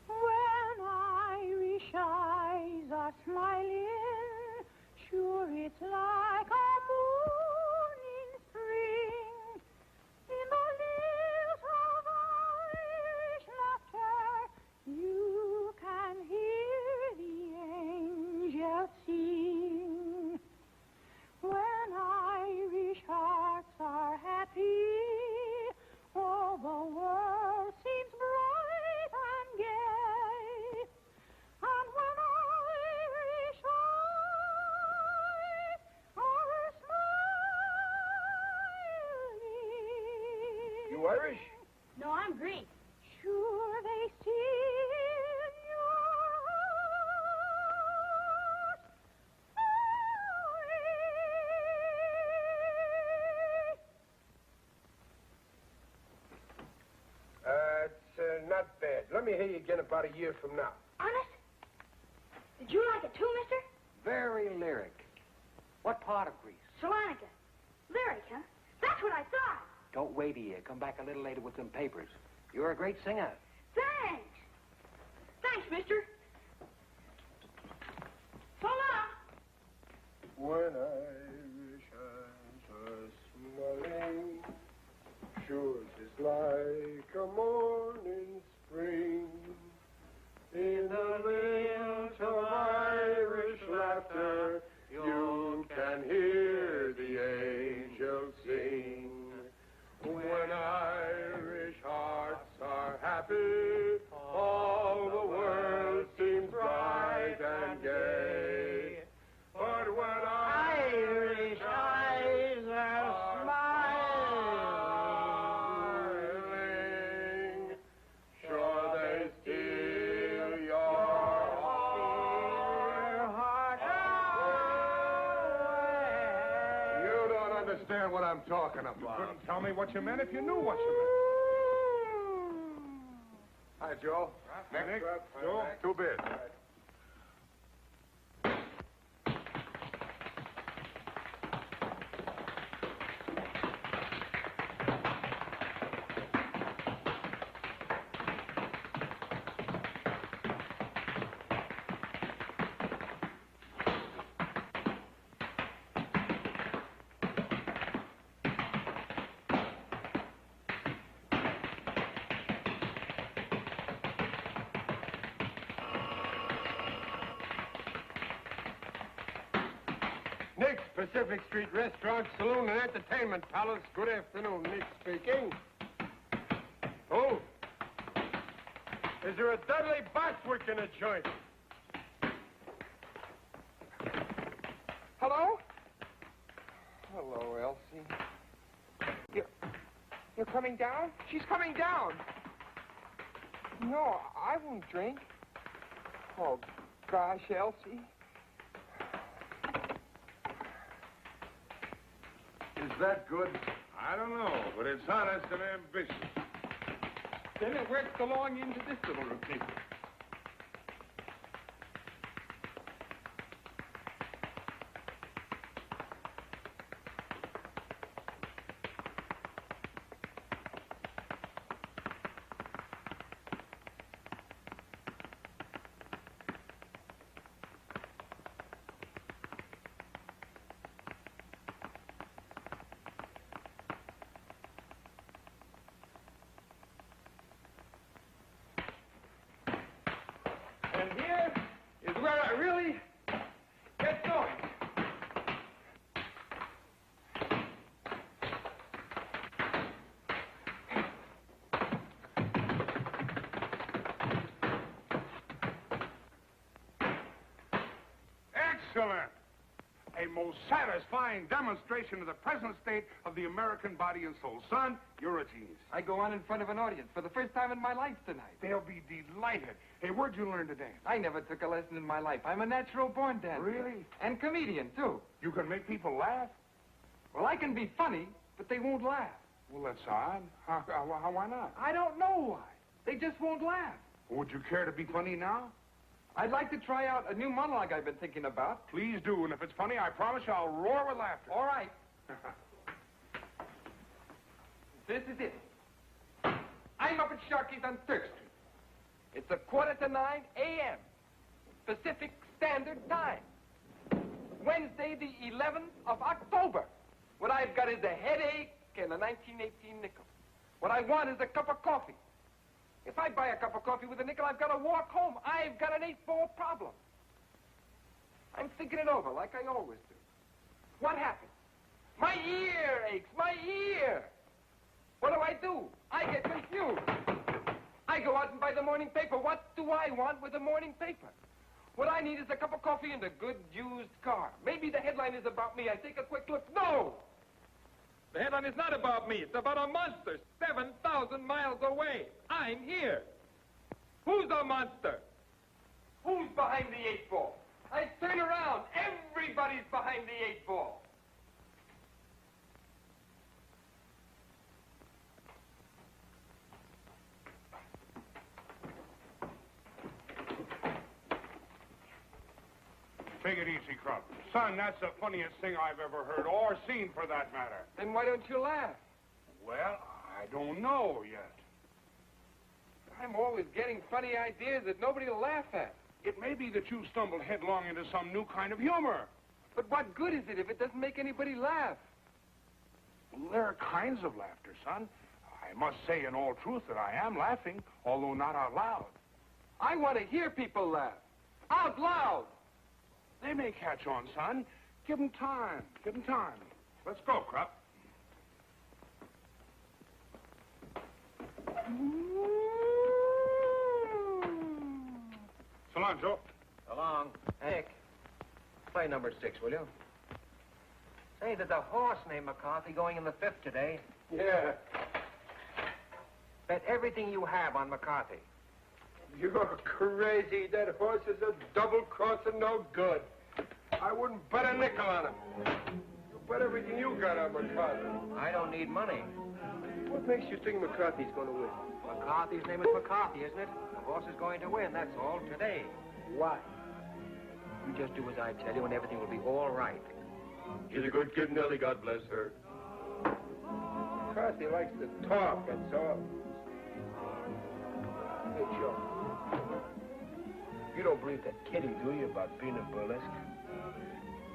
M: When Irish eyes are smiling, sure it's like a moon in spring. In the lilt of Irish laughter, you can hear the angels sing. When Irish hearts are happy, all the world seems bright and gay. And when Irish eyes are smiling.
C: You Irish?
B: No, I'm Greek.
M: Sure they see in your heart.
C: It's not bad. Let me hear you again about a year from now.
B: Honest? Did you like it too, mister?
A: Very lyric. What part of Greece?
B: Salonica. Lyric, huh? That's what I thought.
A: Don't wait a year. Come back a little later with some papers. You're a great singer.
B: Thanks. Thanks, mister. So long.
C: When Irish eyes are smiling, Sure, just like a morning spring in the midst of Irish laughter, you can hear the angels sing. When Irish hearts are happy, all the world seems bright and gay. But when Irish eyes are smiling, sure they steal your heart away. You don't understand what I'm talking about.
J: You couldn't tell me what you meant if you knew what you meant.
C: Hi, Joe.
J: Nick,
C: Joe.
J: Two bids.
C: Nick's Pacific Street Restaurant, Saloon, and Entertainment Palace. Good afternoon, Nick speaking. Oh, is there a Dudley Bostwick in the joint?
J: Hello? Hello, Elsie. You're coming down? She's coming down. No, I won't drink. Oh, gosh, Elsie.
E: Is that good? I don't know, but it's honest and ambitious.
G: Then it works along into this little routine. And here is where I really get going.
J: Excellent. A most satisfying demonstration of the present state of the American body and soul. Son, you're a genius.
G: I go on in front of an audience for the first time in my life tonight.
J: They'll be delighted. Hey, where'd you learn to dance?
G: I never took a lesson in my life. I'm a natural-born dancer.
J: Really?
G: And comedian, too.
J: You can make people laugh?
G: Well, I can be funny, but they won't laugh.
J: Well, that's odd. Why not?
G: I don't know why. They just won't laugh.
J: Would you care to be funny now?
G: I'd like to try out a new monologue I've been thinking about.
J: Please do, and if it's funny, I promise you I'll roar with laughter.
G: All right. This is it. I'm up at Sharkey's on 3rd Street. It's 8:45 a.m. Pacific Standard Time. Wednesday, the 11th of October. What I've got is a headache and a 1918 nickel. What I want is a cup of coffee. If I buy a cup of coffee with a nickel, I've got to walk home. I've got an 8-ball problem. I'm thinking it over like I always do. What happens? My ear aches. My ear. What do? I get confused. I go out and buy the morning paper. What do I want with the morning paper? What I need is a cup of coffee and a good used car. Maybe the headline is about me. I take a quick look. No! The headline is not about me. It's about a monster 7,000 miles away. I'm here. Who's the monster? Who's behind the 8-ball? I turn around. Everybody's behind the 8-ball.
J: Take it easy, Crump. Son, that's the funniest thing I've ever heard, or seen for that matter.
G: Then why don't you laugh?
J: Well, I don't know yet.
G: I'm always getting funny ideas that nobody will laugh at.
J: It may be that you stumbled headlong into some new kind of humor.
G: But what good is it if it doesn't make anybody laugh?
J: There are kinds of laughter, son.
K: I must say in all truth that I am laughing, although not out loud.
C: I want to hear people laugh. Out loud.
K: They may catch on, son. Give 'em time. Give 'em time. Let's go, Krupp. So long, Joe.
A: So long. Nick, play number 6, will you? Say, there's a horse named McCarthy going in the 5th today.
C: Yeah.
A: Bet everything you have on McCarthy.
C: You're crazy. That horse is a double-crossing no good. I wouldn't bet a nickel on him. You bet everything you got on McCarthy.
A: I don't need money.
C: What makes you think McCarthy's going to win?
A: McCarthy's name is McCarthy, isn't it? The horse is going to win, that's all, today.
C: Why?
A: You just do as I tell you and everything will be all right.
C: She's a good kid, Nellie. God bless her. McCarthy likes to talk, that's all. Hey, Joe. You don't believe that kidding, do you, about being a burlesque?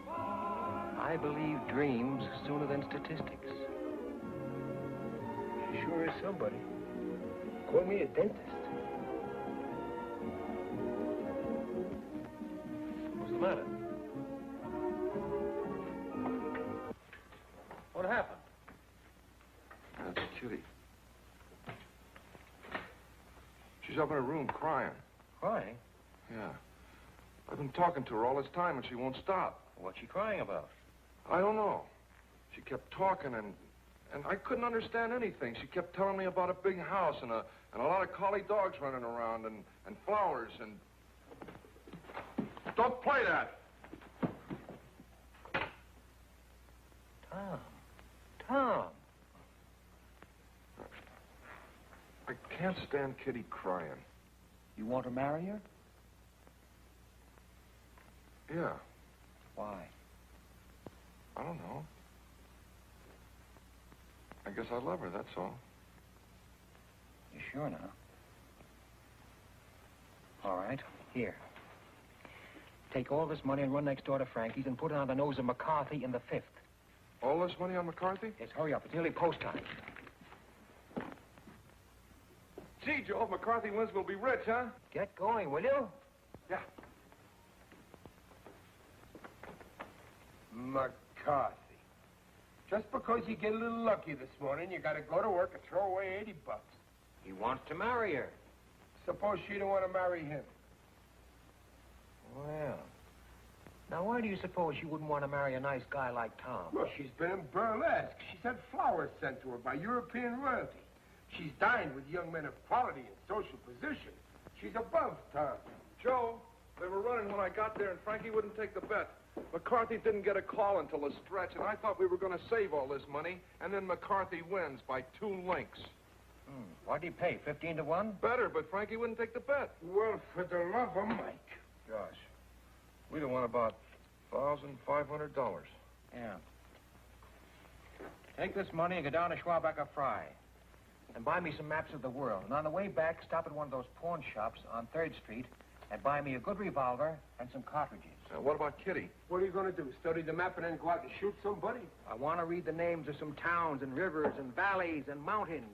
A: I believe dreams sooner than statistics.
C: She sure is somebody. Call me a dentist.
A: What's the matter? What happened?
E: That's Kitty. She's up in her room crying.
A: Crying?
E: Yeah. I've been talking to her all this time, and she won't stop.
A: What's she crying about?
E: I don't know. She kept talking, and I couldn't understand anything. She kept telling me about a big house and a lot of collie dogs running around and flowers and... Don't play that!
A: Tom.
E: I can't stand Kitty crying.
A: You want to marry her?
E: Yeah.
A: Why?
E: I don't know. I guess I love her, that's all.
A: You sure now? All right, here. Take all this money and run next door to Frankie's and put it on the nose of McCarthy in the 5th.
E: All this money on McCarthy?
A: Yes, hurry up. It's nearly post time.
E: Gee, Joe, if McCarthy wins, we'll be rich, huh?
A: Get going, will you?
E: Yeah.
C: McCarthy. Just because you get a little lucky this morning, you got to go to work and throw away $80.
A: He wants to marry her.
C: Suppose she don't want to marry him.
A: Well, now why do you suppose she wouldn't want to marry a nice guy like Tom?
C: Well, she's been in burlesque. She's had flowers sent to her by European royalty. She's dined with young men of quality and social position. She's above Tom.
E: Joe, they were running when I got there, and Frankie wouldn't take the bet. McCarthy didn't get a call until the stretch, and I thought we were going to save all this money, and then McCarthy wins by 2 links.
A: What'd he pay, 15 to 1?
E: Better, but Frankie wouldn't take the bet.
C: Well, for the love of Mike.
E: Gosh, we'd have won about $1,500.
A: Yeah. Take this money and go down to Schwabacher Fry. And buy me some maps of the world. And on the way back, stop at one of those pawn shops on 3rd Street and buy me a good revolver and some cartridges.
E: What about Kitty?
C: What are you going to do, study the map and then go out and shoot somebody?
A: I want to read the names of some towns and rivers and valleys and mountains.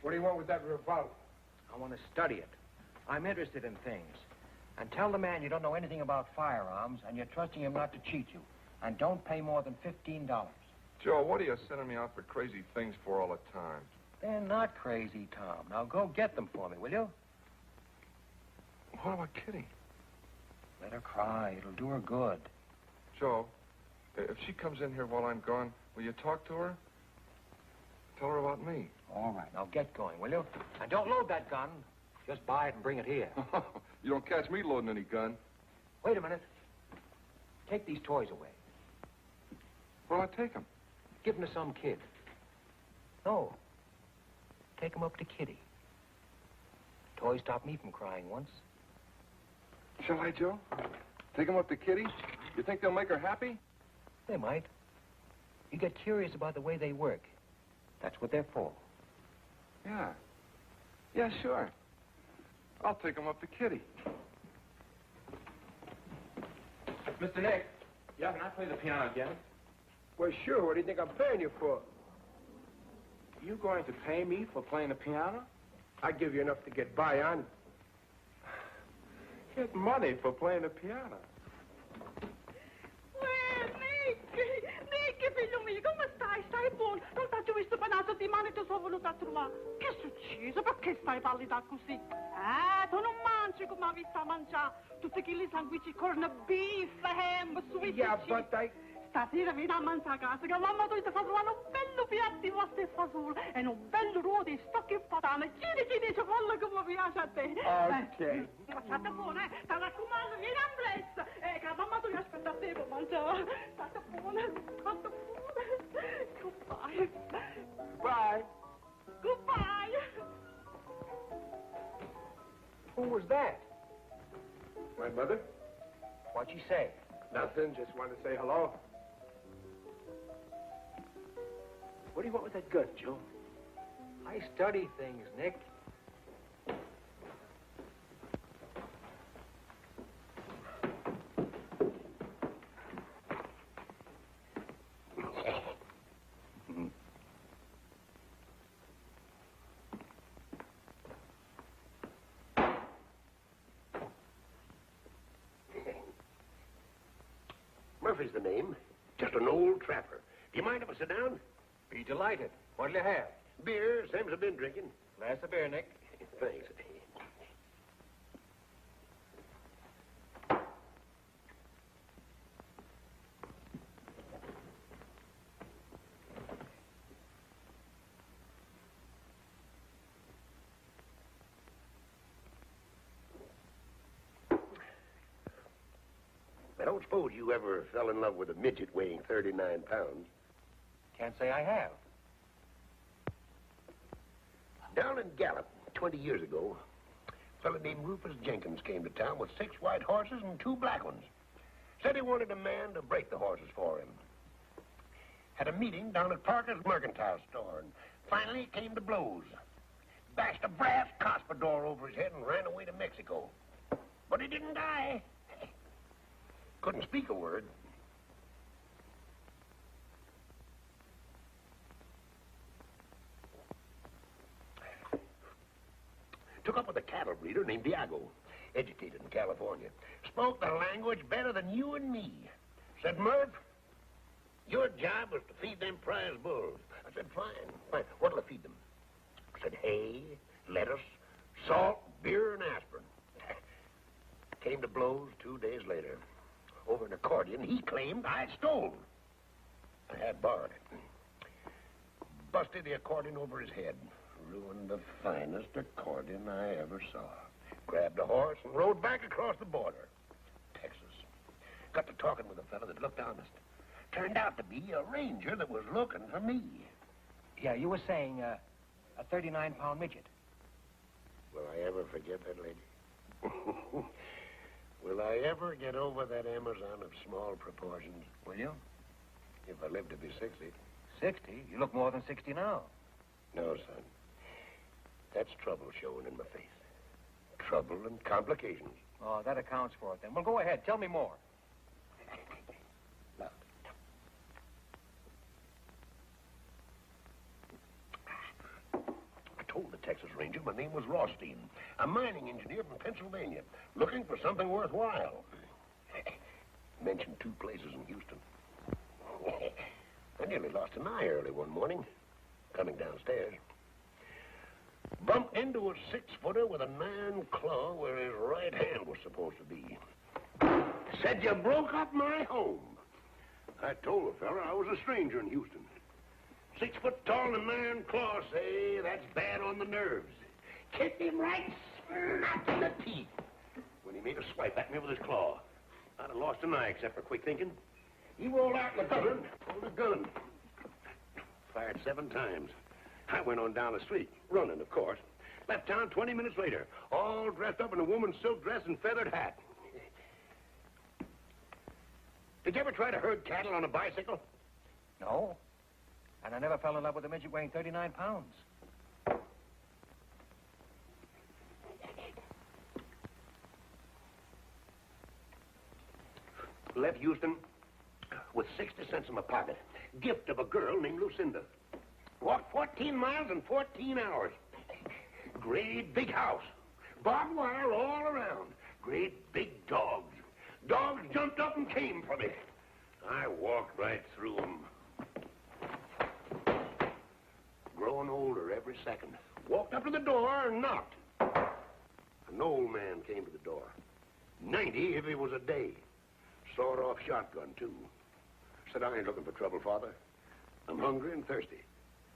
C: What do you want with that revolver?
A: I want to study it. I'm interested in things. And tell the man you don't know anything about firearms and you're trusting him not to cheat you. And don't pay more than $15.
E: Joe, what are you sending me out for crazy things for all the time?
A: They're not crazy, Tom. Now go get them for me, will you?
E: What about Kitty?
A: Let her cry. It'll do her good.
E: Joe, if she comes in here while I'm gone, will you talk to her? Tell her about me.
A: All right. Now get going, will you? And don't load that gun. Just buy it and bring it here.
E: You don't catch me loading any gun.
A: Wait a minute. Take these toys away.
E: Where'll I take them?
A: Give them to some kid. No. Take them up to Kitty. Toys stopped me from crying once.
E: Shall I, Joe? Take them up to Kitty? You think they'll make her happy?
A: They might. You get curious about the way they work. That's what they're for.
E: Yeah. Yeah, sure. I'll take them up to Kitty.
J: Mr. Nick. Yeah, can I play the piano again?
C: Well, sure. What do you think I'm paying you for? You going to pay me for playing the piano? I give you enough to get by on. Get money for playing the piano.
M: Nick, figlio mio, come stai? Stai buono? Non t'ho visto per una settimana e ti sono venuta a trovare. Che è successo? Perché stai pallida così? Tu non mangi come hai visto a mangiare. Tutti quelli sanguici, corn beef, ham, sweet
C: Yeah,
M: cheese.
C: but I...
M: Stasera vieni a mangiare a casa, che mamma ti fa trovare un bello piatto di pasta e fagioli e un bello ruolo di stocchi e patane. Giri, cipolla come piace a te.
C: Ok.
M: State buono, Ti raccomando, vieni a presto. Che mamma ti aspetta a te per mangiare. State buono. Goodbye.
C: Bye.
M: Goodbye.
C: Who was that? My mother?
A: What'd she say?
C: Nothing, just wanted to say hello.
A: What do you want with that gun, Joe? I study things, Nick.
N: Murphy's the name. Just an old trapper. Do you mind if I sit down?
A: Be delighted. What'll you have?
N: Beer, same as I've been drinking.
A: Glass of beer, Nick.
N: Thanks. I don't suppose you ever fell in love with a midget weighing 39 pounds.
A: Can't say I have.
N: Down in Gallup, 20 years ago, a fellow named Rufus Jenkins came to town with 6 white horses and 2 black ones. Said he wanted a man to break the horses for him. Had a meeting down at Parker's mercantile store, and finally it came to blows. Bashed a brass cuspidor over his head and ran away to Mexico. But he didn't die. Couldn't speak a word. Took up with a cattle breeder named Diago, educated in California. Spoke the language better than you and me. Said, Murph, your job was to feed them prize bulls. I said, fine. What'll I feed them? Said, hay, lettuce, salt, beer, and aspirin. Came to blows 2 days later. Over an accordion he claimed I stole. I had borrowed it. Busted the accordion over his head. Ruined the finest accordion I ever saw. Grabbed a horse and rode back across the border. Texas. Got to talking with a fellow that looked honest. Turned out to be a ranger that was looking for me.
A: Yeah, you were saying a 39-pound midget.
N: Will I ever forget that lady? Will I ever get over that Amazon of small proportions?
A: Will you?
N: If I live to be 60.
A: 60? You look more than 60 now.
N: No, son. That's trouble showing in my face. Trouble and complications.
A: Oh, that accounts for it then. Well, go ahead. Tell me more.
N: Look. I told the Texas Ranger my name was Rothstein, a mining engineer from Pennsylvania, looking for something worthwhile. Mentioned 2 places in Houston. I nearly lost an eye early one morning, coming downstairs. Bumped into a 6-footer with an iron claw where his right hand was supposed to be. Said you broke up my home. I told the fella I was a stranger in Houston. 6 foot tall and an iron claw, say, that's bad on the nerves. Kicked him right smack in the teeth when he made a swipe at me with his claw. I'd have lost an eye except for quick thinking. He rolled out in the gutter, pulled a gun. Fired 7 times. I went on down the street, running, of course. Left town 20 minutes later, all dressed up in a woman's silk dress and feathered hat. Did you ever try to herd cattle on a bicycle?
A: No. And I never fell in love with a midget weighing 39 pounds.
N: Left Houston with 60 cents in my pocket. Gift of a girl named Lucinda. Walked 14 miles in 14 hours. Great big house. Barbed wire all around. Great big dogs. Dogs jumped up and came for me. I walked right through them. Growing older every second. Walked up to the door and knocked. An old man came to the door. 90 if it was a day. Sawed-off shotgun, too. Said, I ain't looking for trouble, Father. I'm hungry and thirsty.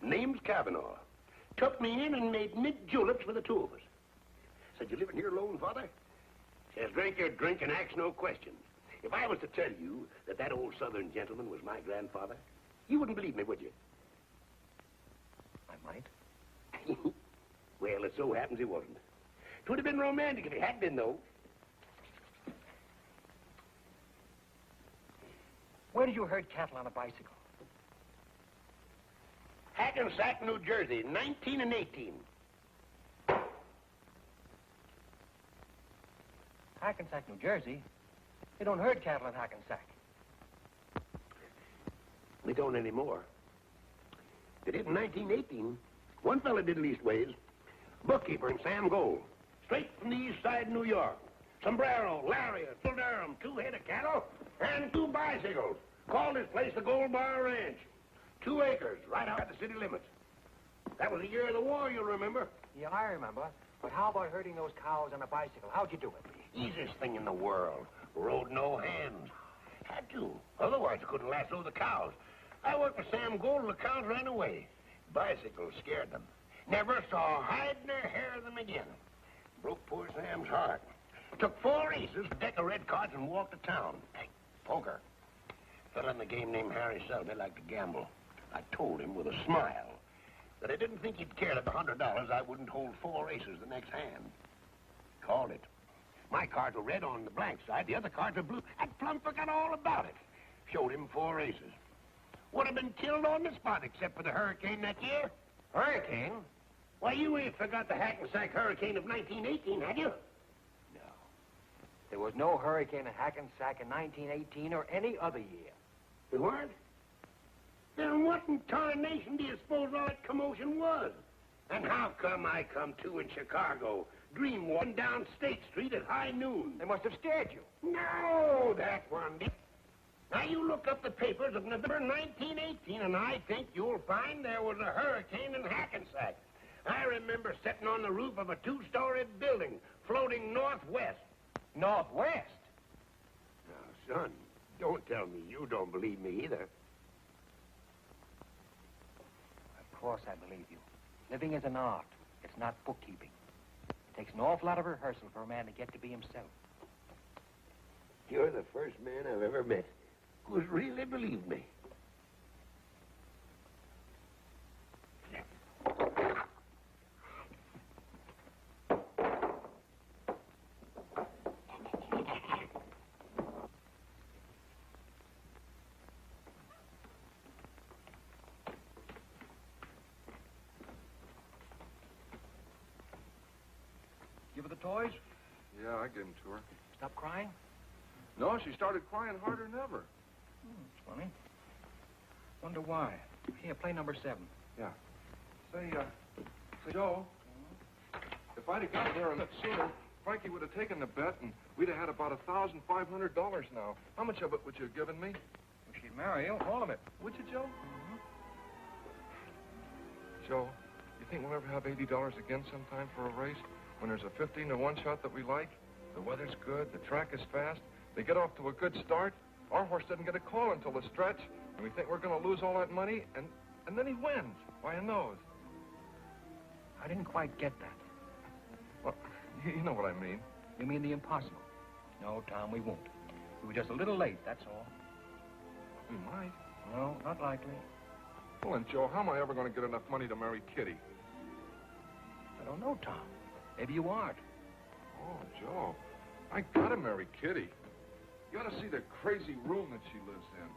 N: Name's Kavanaugh. Took me in and made mint juleps for the two of us. Said, you living here alone, Father? Says, drink your drink and ask no questions. If I was to tell you that that old Southern gentleman was my grandfather, you wouldn't believe me, would you?
A: I might.
N: Well, it so happens he wasn't. 'Twould have been romantic if he had been, though.
A: Where did you herd cattle on a bicycle?
N: Hackensack, New Jersey, 19 and 18.
A: Hackensack, New Jersey? They don't herd cattle in Hackensack.
N: We don't anymore. They did in 1918. One fella did leastways. Bookkeeper in Sam Gold. Straight from the east side of New York. Sombrero, lariat, full Durham, 2 head of cattle, and 2 bicycles. Called his place the Gold Bar Ranch. 2 acres, right out the city limits. That was the year of the war, you'll remember.
A: Yeah, I remember. But how about herding those cows on a bicycle? How'd you do it?
N: Easiest thing in the world. Rode no hands. Had to. Otherwise, I couldn't lasso the cows. I worked for Sam Gold and the cows ran away. Bicycles scared them. Never saw hide nor hair of them again. Broke poor Sam's heart. Took 4 aces, a deck of red cards, and walked to town. Hey, poker. Fella in the game named Harry Selby liked to gamble. I told him with a smile that I didn't think he'd care that the $100 I wouldn't hold 4 aces the next hand. Called it. My cards were red on the blank side, the other cards were blue. That plumb forgot all about it. Showed him 4 aces. Would have been killed on the spot except for the hurricane that year.
A: Hurricane?
N: Why, you ain't forgot the Hackensack hurricane of 1918, had you?
A: No. There was no hurricane in Hackensack in 1918 or any other year.
N: There weren't? Then what in tarnation do you suppose all that commotion was? And how come I come to in Chicago, dream walking down State Street at high noon?
A: They must have scared you.
N: No, that one did. Now, you look up the papers of November 1918, and I think you'll find there was a hurricane in Hackensack. I remember sitting on the roof of a 2-story building, floating northwest.
A: Northwest?
N: Now, son, don't tell me you don't believe me either.
A: Of course I believe you. Living is an art. It's not bookkeeping. It takes an awful lot of rehearsal for a man to get to be himself.
N: You're the first man I've ever met who's really believed me.
A: Give her the toys?
E: Yeah, I gave them to her.
A: Stop crying?
E: No, she started crying harder than ever.
A: It's funny. Wonder why. Here, play number 7.
E: Yeah. Say, Joe, if I'd have gotten there a bit sooner, Frankie would have taken the bet, and we'd have had about $1,500 now. How much of it would you have given me?
A: If she'd marry you, all of it.
E: Would you, Joe? Joe, you think we'll ever have $80 again sometime for a race? When there's a 15-to-1 shot that we like, the weather's good, the track is fast, they get off to a good start, our horse doesn't get a call until the stretch, and we think we're going to lose all that money, and then he wins by a nose.
A: I didn't quite get that.
E: Well, you know what I mean.
A: You mean the impossible? No, Tom, we won't. We were just a little late, that's all.
E: We might.
A: No, not likely.
E: Well, and Joe, how am I ever going to get enough money to marry Kitty?
A: I don't know, Tom. Maybe you aren't.
E: Oh, Joe, I gotta marry Kitty. You ought to see the crazy room that she lives in.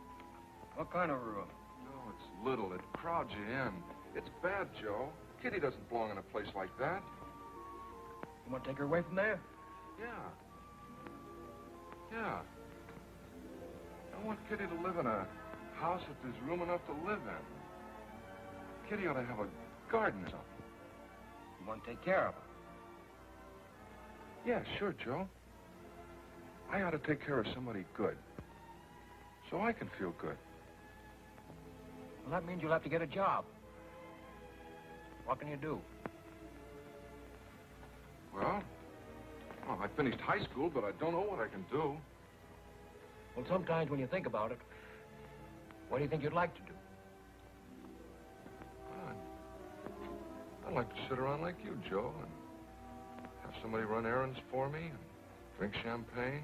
A: What kind of room?
E: No, it's little. It crowds you in. It's bad, Joe. Kitty doesn't belong in a place like that.
A: You want to take her away from there?
E: Yeah. Yeah. I want Kitty to live in a house that there's room enough to live in. Kitty ought to have a garden or something.
A: You want to take care of her?
E: Yeah, sure, Joe. I ought to take care of somebody good. So I can feel good.
A: Well, that means you'll have to get a job. What can you do?
E: Well, I finished high school, but I don't know what I can do.
A: Well, sometimes when you think about it, what do you think you'd like to do?
E: I'd like to sit around like you, Joe, and have somebody run errands for me, and drink champagne,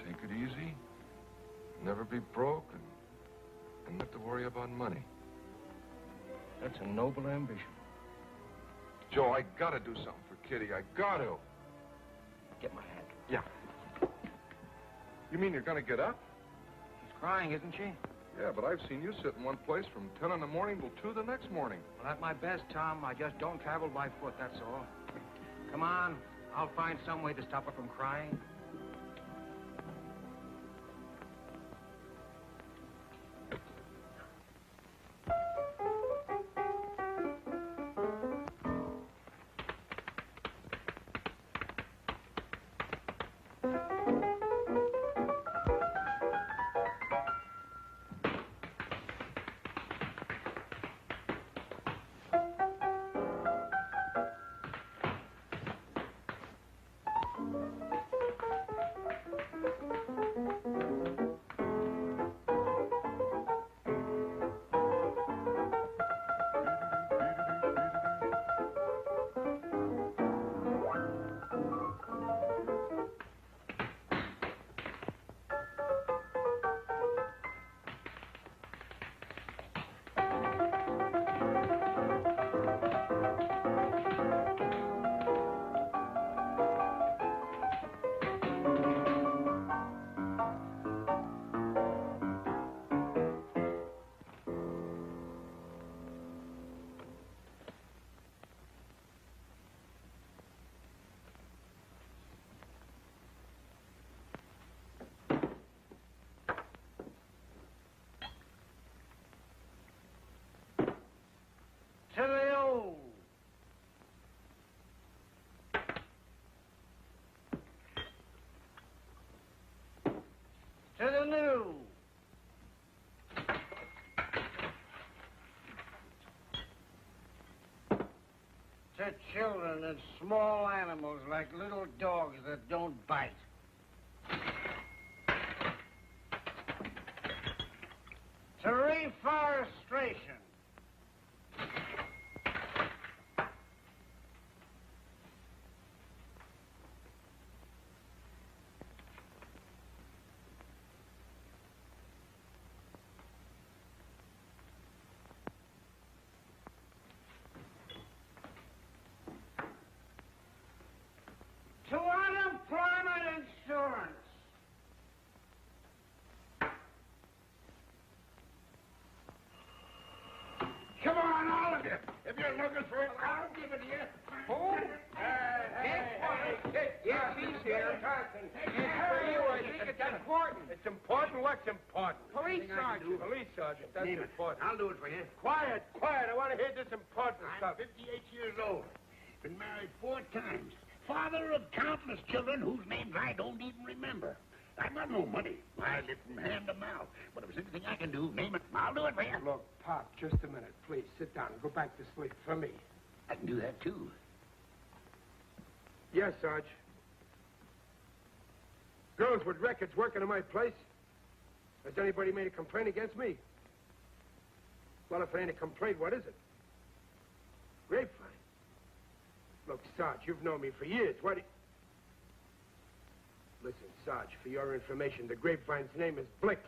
E: take it easy, never be broke, and not to worry about money.
A: That's a noble ambition.
E: Joe, I gotta do something for Kitty. I got to.
A: Get my hat.
E: Yeah. You mean you're gonna get up?
A: She's crying, isn't she?
E: Yeah, but I've seen you sit in one place from 10 in the morning till 2 the next morning.
A: Well, at my best, Tom, I just don't travel by foot, that's all. Come on, I'll find some way to stop her from crying.
D: To the old. To the new. To children and small animals like little dogs that don't bite. To reforestation. To unemployment insurance.
N: Come on, all of you. If you're looking for it, I'll give it to you.
J: Who? Yes, he's here. It's for you, I think. It's important.
C: It's important? What's important?
J: Police sergeant.
C: Police sergeant, that's
N: Name it.
C: important.
N: I'll do it for you.
C: Quiet, quiet. I want to hear this important
N: I'm
C: stuff.
N: 58 years old. Been married 4 times. Father of countless children whose names I don't even remember. I got no money. I live from hand to mouth. But if there's anything I can do, name it. I'll do it for you.
C: Look, Pop, just a minute, please. Sit down and go back to sleep for me.
N: I can do that, too.
C: Yes, Sarge. Girls with records working in my place. Has anybody made a complaint against me? Well, if it ain't a complaint, what is it? Grapevine. Look, Sarge, you've known me for years. What do you... Listen, Sarge, for your information, the Grapevine's name is Blick.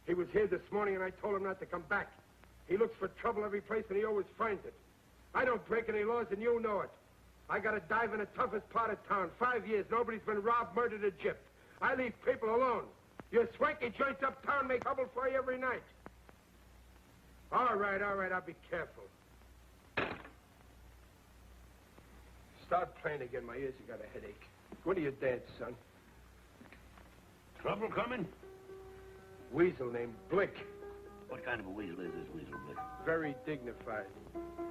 C: He was here this morning, and I told him not to come back. He looks for trouble every place, and he always finds it. I don't break any laws, and you know it. I got to dive in the toughest part of town. 5 years, nobody's been robbed, murdered, or gypped. I leave people alone. Your swanky joints uptown make trouble for you every night. All right, I'll be careful. Start playing again. My ears have got a headache. Go to your dance, son.
N: Trouble coming?
C: Weasel named Blick.
N: What kind of a weasel is this weasel, Blick?
C: Very dignified.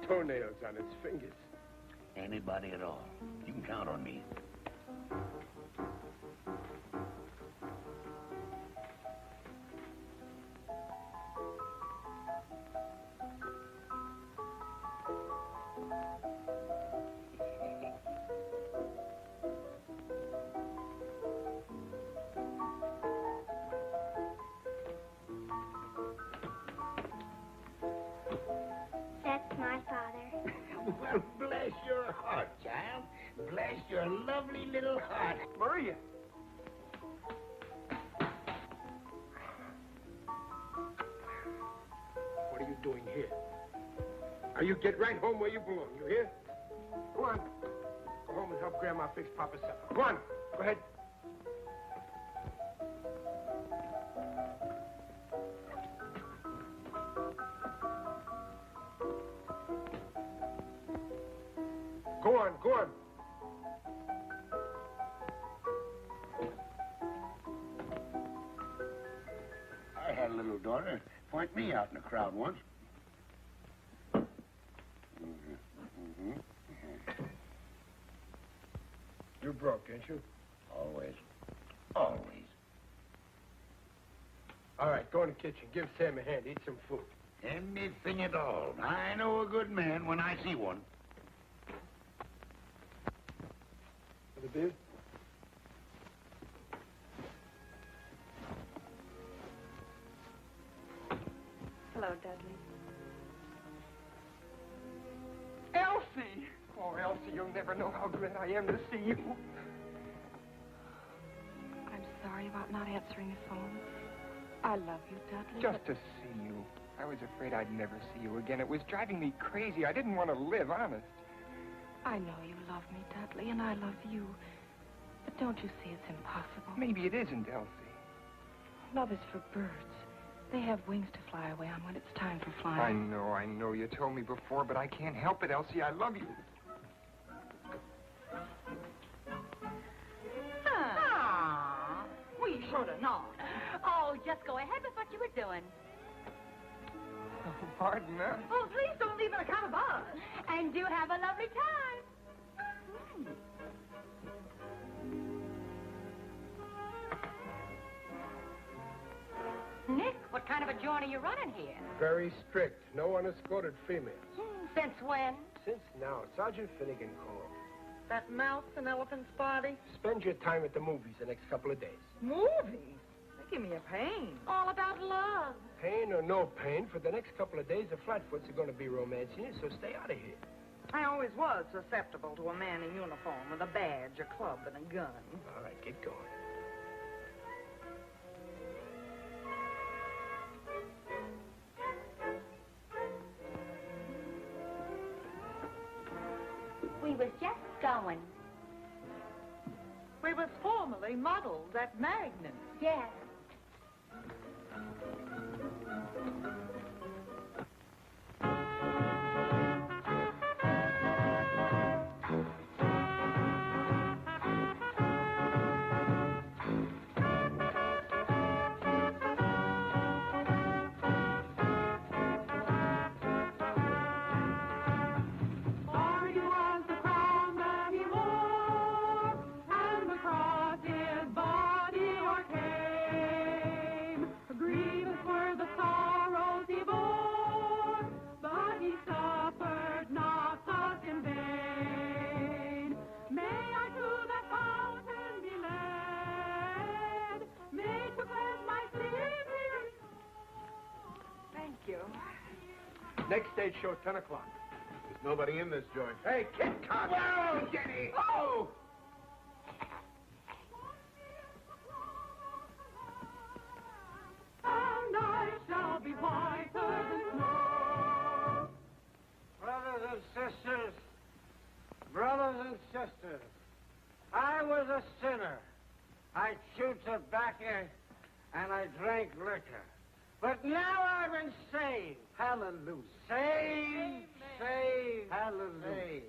C: Toenails on its fingers.
N: Anybody at all. You can count on me.
O: That's my father.
N: Well, bless your heart, child. Bless your lovely little heart.
C: Maria! What are you doing here? Now you get right home where you belong, you hear? Go on. Go home and help Grandma fix Papa's supper. Go on. Go ahead. Go on, go on.
N: I had a little daughter point me out in a crowd once.
C: You're broke, ain't you?
N: Always. Always.
C: All right, go in the kitchen. Give Sam a hand. Eat some food.
N: Anything at all. I know a good man when I see one.
C: For the beer?
F: Hello, Dudley.
J: Elsie! Oh, Elsie, you'll never know how glad I am to see you.
F: I'm sorry about not answering the phone. I love you, Dudley.
J: Just to see you. I was afraid I'd never see you again. It was driving me crazy. I didn't want to live, honest.
F: I know you love me, Dudley, and I love you. But don't you see it's impossible?
J: Maybe it isn't, Elsie.
F: Love is for birds. They have wings to fly away on when it's time for flying.
J: I know. You told me before, but I can't help it, Elsie. I love you.
M: We should have known.
P: Oh, just go ahead with what you were doing.
J: Oh, pardon, huh?
M: Oh, please don't leave an account of us.
P: And do have a lovely time. Nick, what kind of a joint are you running here?
C: Very strict. No unescorted females.
P: Since when?
C: Since now, Sergeant Finnegan called.
M: That mouse in Elephant's body?
C: Spend your time at the movies the next couple of days.
M: Movies? They give me a pain.
P: All about love.
C: Pain or no pain, for the next couple of days, the Flatfoots are going to be romancing you, so stay out of here.
M: I always was susceptible to a man in uniform with a badge, a club, and a gun.
C: All right, get going.
P: We was just going.
M: We was formerly models at Magnum.
P: Yes.
C: Next stage show, 10 o'clock.
N: There's nobody in this joint.
C: Hey, Kid Cox!
N: Whoa, Jenny!
C: Oh!
M: And I shall be whiter than snow.
D: Brothers and sisters, I was a sinner. I chewed tobacco and I drank liquor. But now I've been saved. Hallelujah. Saved, saved, hallelujah.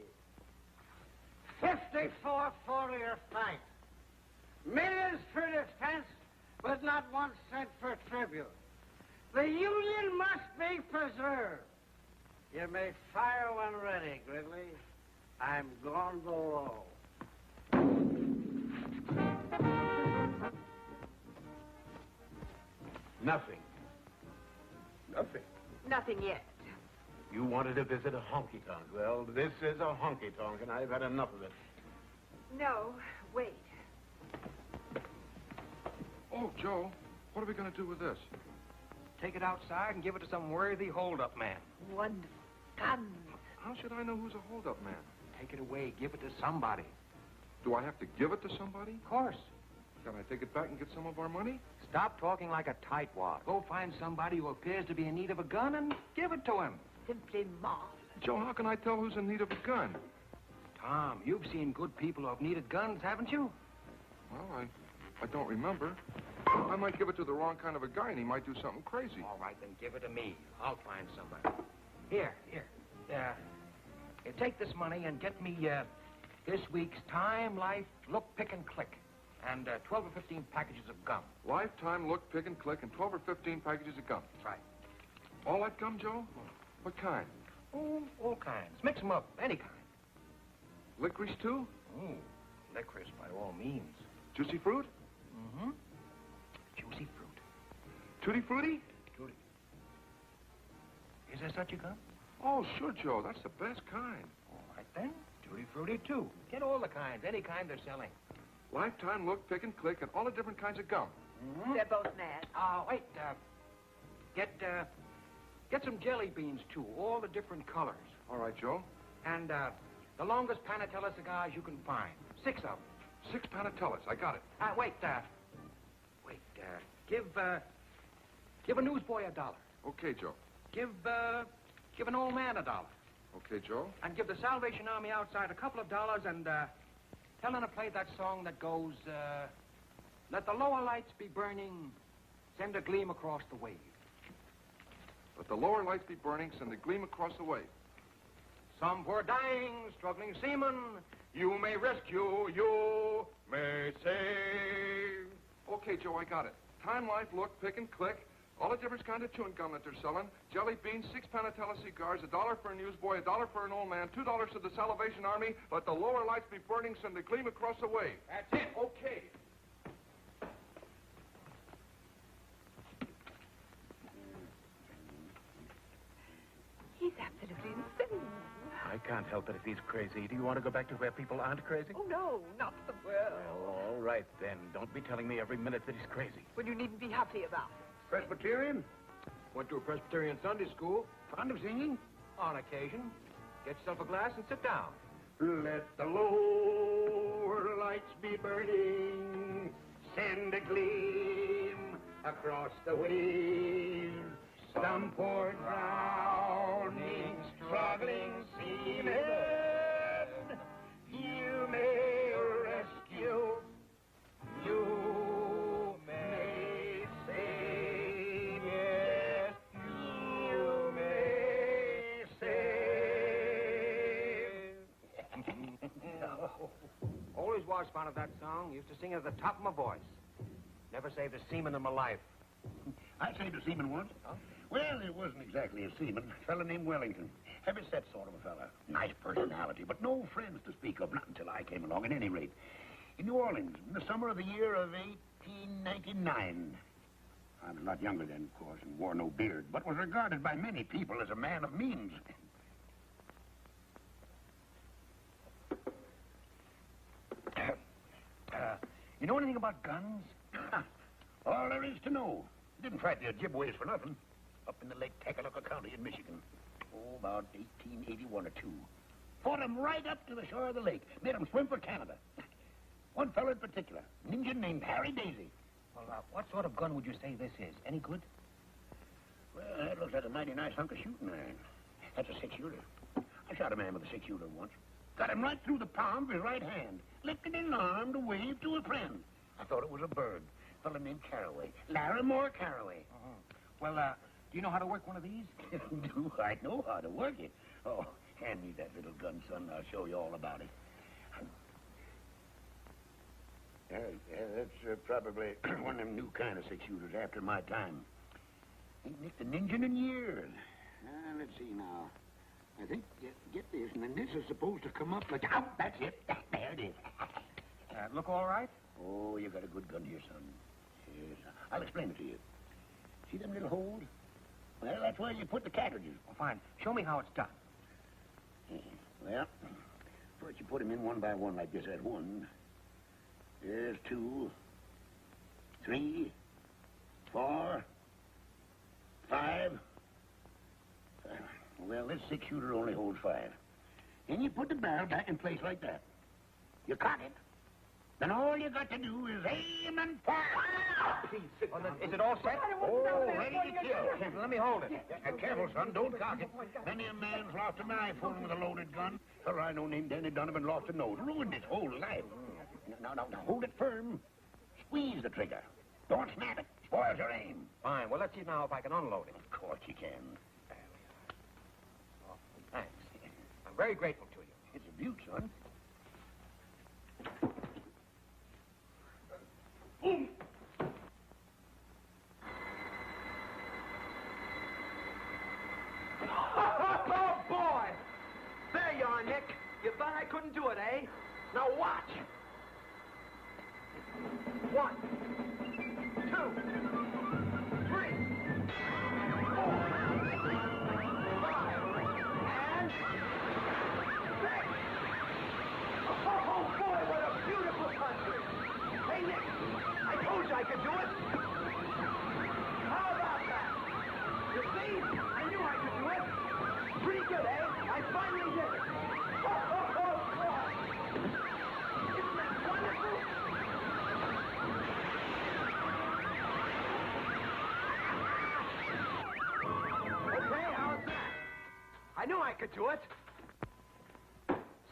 D: 54 for-year fight. Millions for defense, but not 1 cent for tribute. The Union must be preserved. You may fire when ready, Gridley. I'm gone below.
I: Nothing.
N: Nothing.
F: Nothing yet.
I: You wanted to visit a honky-tonk. Well, this is a honky-tonk, and I've had enough of it.
F: No, wait.
E: Oh, Joe, what are we going to do with this?
A: Take it outside and give it to some worthy hold-up man.
F: Wonderful. Guns.
E: How should I know who's a hold-up man?
A: Take it away. Give it to somebody.
E: Do I have to give it to somebody?
A: Of course.
E: Can I take it back and get some of our money?
A: Stop talking like a tightwad. Go find somebody who appears to be in need of a gun and give it to him.
F: Simply marvelous.
E: Joe, how can I tell who's in need of a gun?
A: Tom, you've seen good people who have needed guns, haven't you?
E: Well, I don't remember. I might give it to the wrong kind of a guy, and he might do something crazy.
A: All right, then give it to me. I'll find somebody. Here. Take this money and get me this week's Time, Life, Look, Pick, and Click, and 12 or 15 packages of gum.
E: Lifetime, Look, Pick, and Click, and 12 or 15 packages of gum.
A: That's right.
E: All that gum, Joe? What kind?
A: Oh, all kinds. Mix them up, any kind.
E: Licorice, too?
A: Oh, licorice, by all means.
E: Juicy fruit?
A: Mm-hmm. Juicy fruit.
E: Tutti frutti?
A: Tutti. Is there such a gum?
E: Oh, sure, Joe. That's the best kind.
A: All right, then. Tutti frutti, too. Get all the kinds, any kind they're selling.
E: Lifetime, Look, Pick, and Click, and all the different kinds of gum.
A: Mm-hmm.
F: They're both mad.
A: Wait, get some jelly beans, too, all the different colors.
E: All right, Joe.
A: And, the longest Panatella cigars you can find. 6 of them.
E: 6 Panatellas. I got it.
A: Give a newsboy $1.
E: Okay, Joe.
A: Give an old man $1.
E: Okay, Joe.
A: And give the Salvation Army outside a couple of dollars and, tell them to play that song that goes, let the lower lights be burning, send a gleam across the wave.
E: Let the lower lights be burning, send a gleam across the wave.
A: Some poor dying, struggling seaman, you may rescue, you may save.
E: Okay, Joe, I got it. Time, Life, Look, Pick, and Click. All the different kinds of chewing gum that they're selling. Jelly beans, 6 Panatella cigars, $1 for a newsboy, $1 for an old man, $2 to the Salvation Army. Let the lower lights be burning, send a gleam across the wave.
A: That's it.
E: Okay.
F: He's absolutely insane.
I: I can't help it if he's crazy. Do you want to go back to where people aren't crazy?
F: Oh, no, not the world.
I: Well, all right, then. Don't be telling me every minute that he's crazy.
F: Well, you needn't be happy about it.
C: Presbyterian?
A: Went to a Presbyterian Sunday school.
C: Fond of singing?
A: On occasion. Get yourself a glass and sit down.
C: Let the lower lights be burning, send a gleam across the wave. Some poor drowning, struggling seaman, you may rescue, you may save, yes, you may save.
A: Always was fond of that song. Used to sing it at the top of my voice. Never saved a seaman in my life.
N: I saved a seaman once.
A: Huh?
N: Well, it wasn't exactly a seaman. A fella named Wellington. Heavy-set sort of a fella. Nice personality, but no friends to speak of, not until I came along, at any rate. In New Orleans, in the summer of the year of 1899. I was a lot younger then, of course, and wore no beard, but was regarded by many people as a man of means.
A: You know anything about guns?
N: All there is to know. Didn't fight the Ojibways for nothing. Up in the Lake Tacaloca County in Michigan. Oh, about 1881 or 2. Fought 'em right up to the shore of the lake. Made 'em swim for Canada. One fellow in particular, an Indian named Harry Daisy.
A: Well, what sort of gun would you say this is? Any good?
N: Well, that looks like a mighty nice hunk of shooting iron. That's a 6-shooter. I shot a man with a 6-shooter once. Got him right through the palm of his right hand. Lifted his arm to wave to a friend. I thought it was a bird. A fellow named Carraway. Larimore Carraway.
A: Uh-huh. Well, do you know how to work one of these?
N: Do I know how to work it? Oh, hand me that little gun, son. I'll show you all about it. That's probably one of them new kind of 6-shooters after my time. Ain't nicked an engine in years. Let's see now. I think, get this, and then this is supposed to come up like... Oh, that's it. There it is.
A: Look all right?
N: Oh, you got a good gun here, son. Yes. I'll explain it to you. See them little holes? Well, that's where you put the cartridges.
A: Well, fine. Show me how it's done.
N: Well, first you put them in one by one like this. There's one. There's 2, 3, 4, 5. Well, this 6-shooter only holds 5. Then you put the barrel back in place like that. You cock it. Then all you got to do is aim and fire.
A: Please, is it all set?
N: Oh, ready to kill.
A: Let me hold it.
N: Careful, son. Don't cock it. Many a man's lost an eye fooling with a loaded gun. Or I know named Danny Donovan lost a nose. Ruined his whole life. Now, hold it firm. Squeeze the trigger. Don't snap it. Spoils your aim.
A: Fine. Well, let's see now if I can unload it.
N: Of course you can.
A: Oh, thanks. I'm very grateful to you.
N: It's a beaut, son.
A: Boom!
J: Oh, boy! There you are, Nick. You thought I couldn't do it, eh? Now watch. 1, 2, 3, 4, 5, and 6. Oh, boy, what a beautiful country. Hey, Nick, I told you I could do it. How about that? You see, I knew I could do it. Pretty good, eh? I finally did it. Oh, boy. Isn't that wonderful? Okay, how's that? I knew I could do it.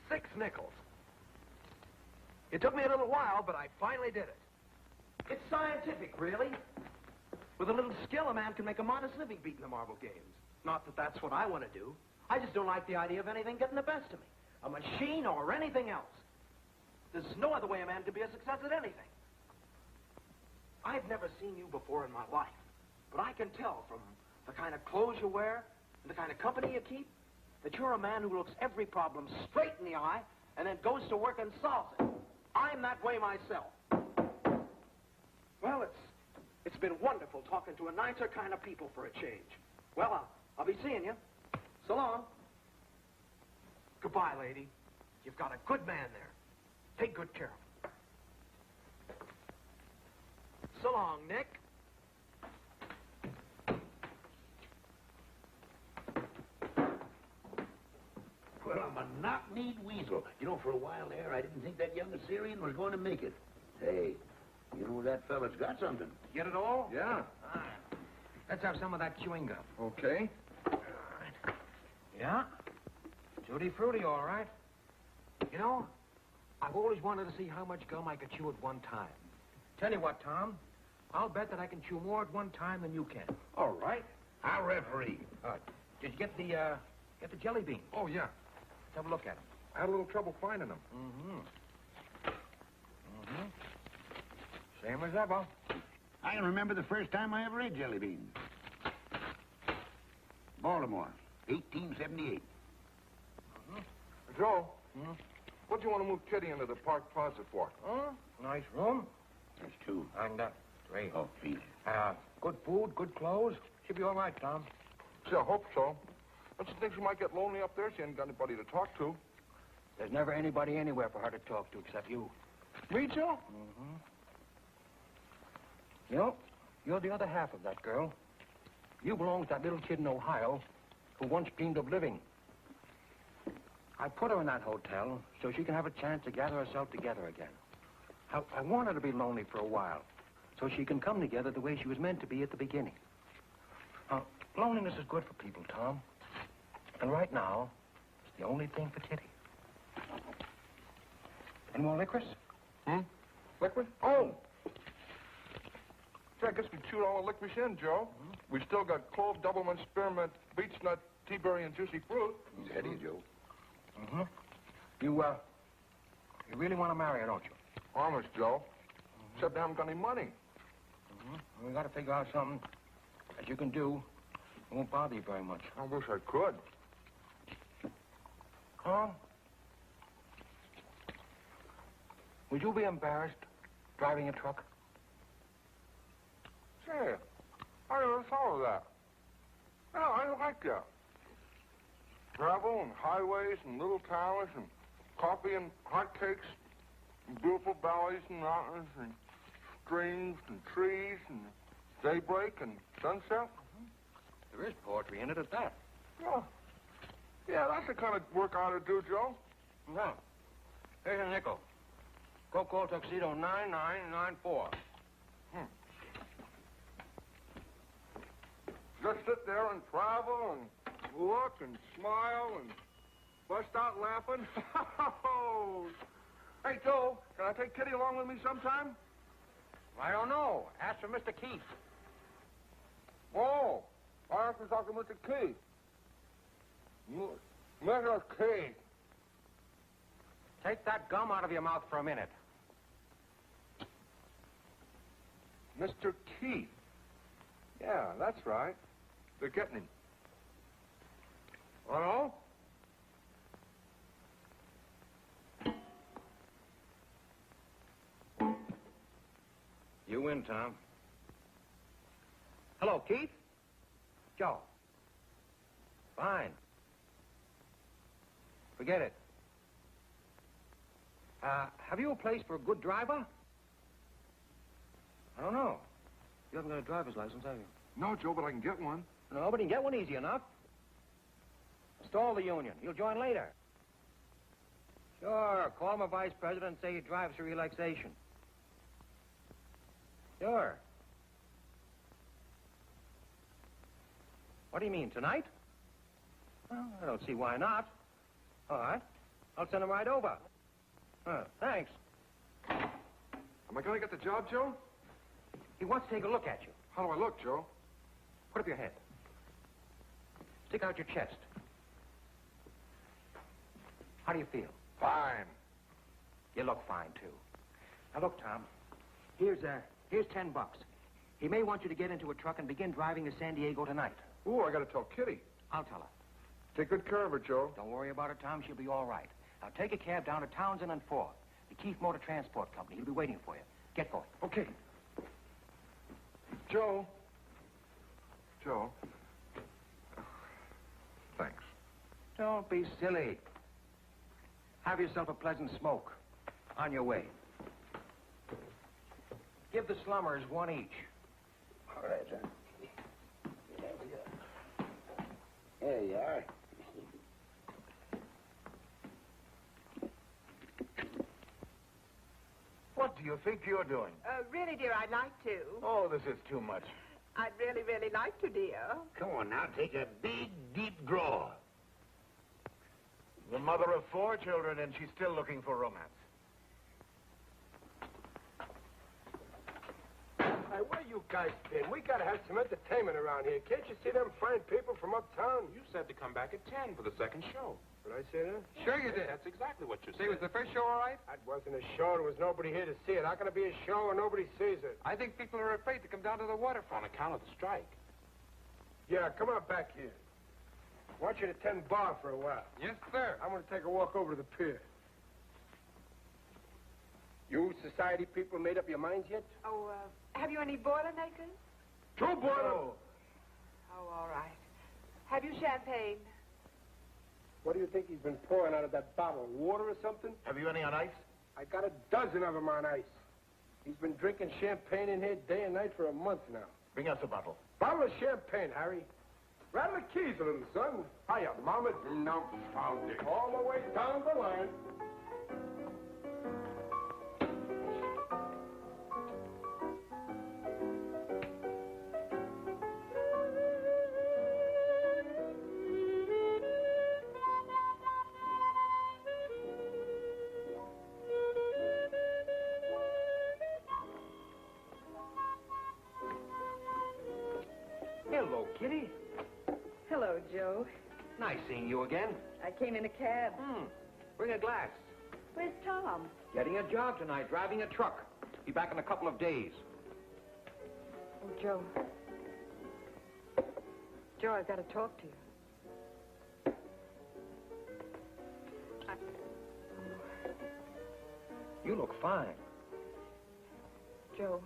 J: 6 nickels. It took me a little while, but I finally did it. It's scientific, really. With a little skill, a man can make a modest living beating the marble games. Not that that's what I want to do. I just don't like the idea of anything getting the best of me. A machine or anything else. There's no other way a man can be a success at anything. I've never seen you before in my life, but I can tell from the kind of clothes you wear and the kind of company you keep that you're a man who looks every problem straight in the eye and then goes to work and solves it. I'm that way myself. Well, it's been wonderful talking to a nicer kind of people for a change. Well, I'll be seeing you. So long. Goodbye, lady. You've got a good man there. Take good care of him. So long, Nick.
N: Well, I'm a knock-kneed weasel. You know, for a while there, I didn't think that young Assyrian was going to make it. Hey, you know that fella's got something.
A: Get it all?
E: Yeah.
A: All right. Let's have some of that chewing gum.
E: Okay.
A: All right. Yeah? Tutti frutti, all right. You know, I've always wanted to see how much gum I could chew at one time. Tell you what, Tom, I'll bet that I can chew more at one time than you can.
E: All right.
N: I'll referee.
A: Did you get the jelly beans?
E: Oh, yeah.
A: Let's have a look at them.
E: I had a little trouble finding them.
A: Same as ever.
N: I remember the first time I ever ate jelly beans. Baltimore, 1878.
E: Joe, what do you want to move Kitty into the park closet for?
A: Nice room.
N: There's 2.
A: And, 3.
N: Oh, 3.
A: Good food, good clothes. Should be all right, Tom.
E: Gee, I hope so. But she thinks she might get lonely up there. She ain't got anybody to talk to.
A: There's never anybody anywhere for her to talk to except you.
E: Me, Joe?
A: You know, you're the other half of that girl. You belong to that little kid in Ohio who once dreamed of living. I put her in that hotel so she can have a chance to gather herself together again. I want her to be lonely for a while so she can come together the way she was meant to be at the beginning. Loneliness is good for people, Tom. And right now, it's the only thing for Kitty. Any more licorice?
E: Liquid? Oh! Gee, I guess we chewed all the licorice in, Joe. We still got clove, doublemint, spearmint, beech nut, tea berry, and juicy fruit.
N: Steady, Joe.
A: You really want to marry her, don't you?
E: Honest, Joe. Except I haven't got any money.
A: We got to figure out something As you can do, it won't bother you very much.
E: I wish I could.
A: Carl? Would you be embarrassed driving a truck?
E: Say, I never thought of that. No, I like that. Travel and highways and little towns and coffee and hotcakes and beautiful valleys and mountains and streams and trees and daybreak and sunset.
A: There is poetry in it at that.
E: Yeah, that's the kind of work I ought to do, Joe.
A: No. Here's a nickel. Go call Tuxedo 9994.
E: Just sit there and travel and look and smile and bust out laughing. Hey, Joe, can I take Kitty along with me sometime?
A: I don't know. Ask for Mr. Keith.
E: Oh, I have to talk to Mr. Keith. Mr. Keith.
A: Take that gum out of your mouth for a minute.
E: Mr. Keith. Yeah, that's right. They're getting him.
A: Hello? You win, Tom. Hello, Keith? Joe. Fine. Forget it. Have you a place for a good driver? I don't know. You haven't got a driver's license, have you?
E: No, Joe, but I can get one.
A: No, but you can get one easy enough. Stall the union. You'll join later. Sure. Call my vice president and say he drives for relaxation. Sure. What do you mean, tonight? Well, I don't see why not. All right. I'll send him right over. Thanks.
E: Am I going to get the job, Joe?
A: He wants to take a look at you.
E: How do I look, Joe?
A: Put up your head. Stick out your chest. How do you feel?
E: Fine.
A: You look fine, too. Now, look, Tom. Here's $10. He may want you to get into a truck and begin driving to San Diego tonight.
E: Ooh, I got to tell Kitty.
A: I'll tell her.
E: Take good care of her, Joe.
A: Don't worry about her, Tom. She'll be all right. Now, take a cab down to Townsend and 4th. The Keith Motor Transport Company. He'll be waiting for you. Get going.
E: Okay. Joe. Joe. Thanks.
A: Don't be silly. Have yourself a pleasant smoke. On your way. Give the slummers one each.
L: All right, son. There we go. There you are.
I: What do you think you're doing?
F: Really, dear, I'd like to.
I: Oh, this is too much.
F: I'd really, really like to, dear.
I: Come on now, take a big, deep draw. The mother of 4 children, and she's still looking for romance.
C: Hey, where you guys been? We gotta have some entertainment around here. Can't you see them fine people from uptown?
J: You said to come back at 10 for the second show.
C: Did I say that?
G: Sure you did.
J: That's exactly what you
G: See,
J: said.
G: was the first show all right?
C: That wasn't a show. There was nobody here to see it. How can it be a show and nobody sees it?
G: I think people are afraid to come down to the waterfront.
J: On account of the strike.
C: Yeah, come on back here. I want you to tend bar for a while.
G: Yes, sir.
C: I'm going to take a walk over to the pier. You society people made up your minds yet?
F: Oh, have you any Boilermakers?
C: 2 boilers.
F: Oh, all right. Have you champagne?
C: What do you think he's been pouring out of that bottle? Water or something?
I: Have you any on ice?
C: I got a dozen of them on ice. He's been drinking champagne in here day and night for a month now.
I: Bring us a bottle.
C: Bottle of champagne, Harry. Rattle the keys a little, son. Hiya, Mama. No, found it. All the way down the line.
A: Hello, Kitty.
F: Hello, Joe.
A: Nice seeing you again.
F: I came in a cab.
A: Bring a glass.
F: Where's Tom?
A: Getting a job tonight, driving a truck. Be back in a couple of days.
F: Oh, Joe. Joe, I've got to talk to you.
A: You look fine.
F: Joe,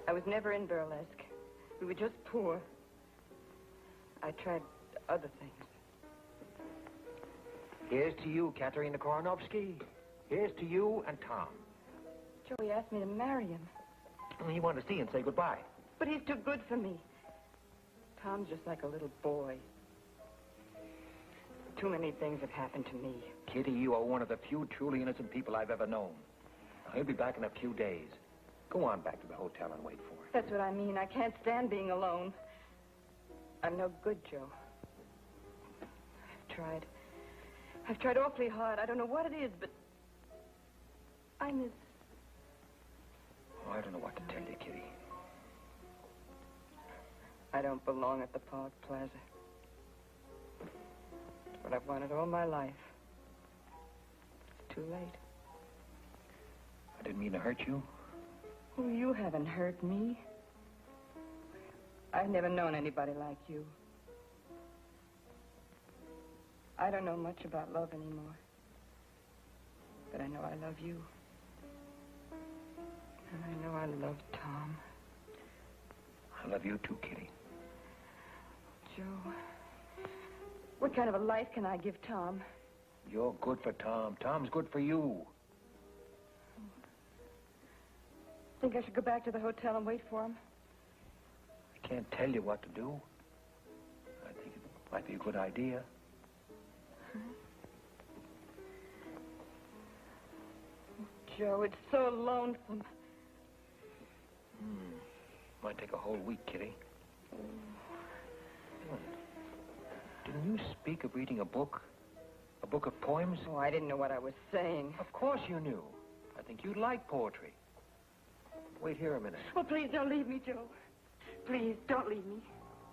F: I was never in burlesque. We were just poor. I tried other things.
A: Here's to you, Katerina Koronovsky. Here's to you and Tom.
F: Joe, he asked me to marry him.
A: He wanted to see you and say goodbye.
F: But he's too good for me. Tom's just like a little boy. Too many things have happened to me.
A: Kitty, you are one of the few truly innocent people I've ever known. He'll be back in a few days. Go on back to the hotel and wait for him.
F: That's what I mean. I can't stand being alone. I'm no good, Joe. I've tried awfully hard. I don't know what it is, but I miss...
A: Oh, I don't know what to tell you, Kitty.
F: I don't belong at the Park Plaza. It's what I've wanted all my life. It's too late.
A: I didn't mean to hurt you.
F: Oh, you haven't hurt me. I've never known anybody like you. I don't know much about love anymore. But I know I love you. And I know I love Tom.
A: I love you too, Kitty.
F: Joe, what kind of a life can I give Tom?
A: You're good for Tom. Tom's good for you.
F: Think I should go back to the hotel and wait for him?
A: I can't tell you what to do. I think it might be a good idea.
F: Joe, it's so lonesome.
A: Might take a whole week, Kitty. Didn't you speak of reading a book? A book of poems?
F: Oh, I didn't know what I was saying.
A: Of course you knew. I think you'd like poetry. Wait here a minute.
M: Oh, please don't leave me, Joe. Please, don't leave me.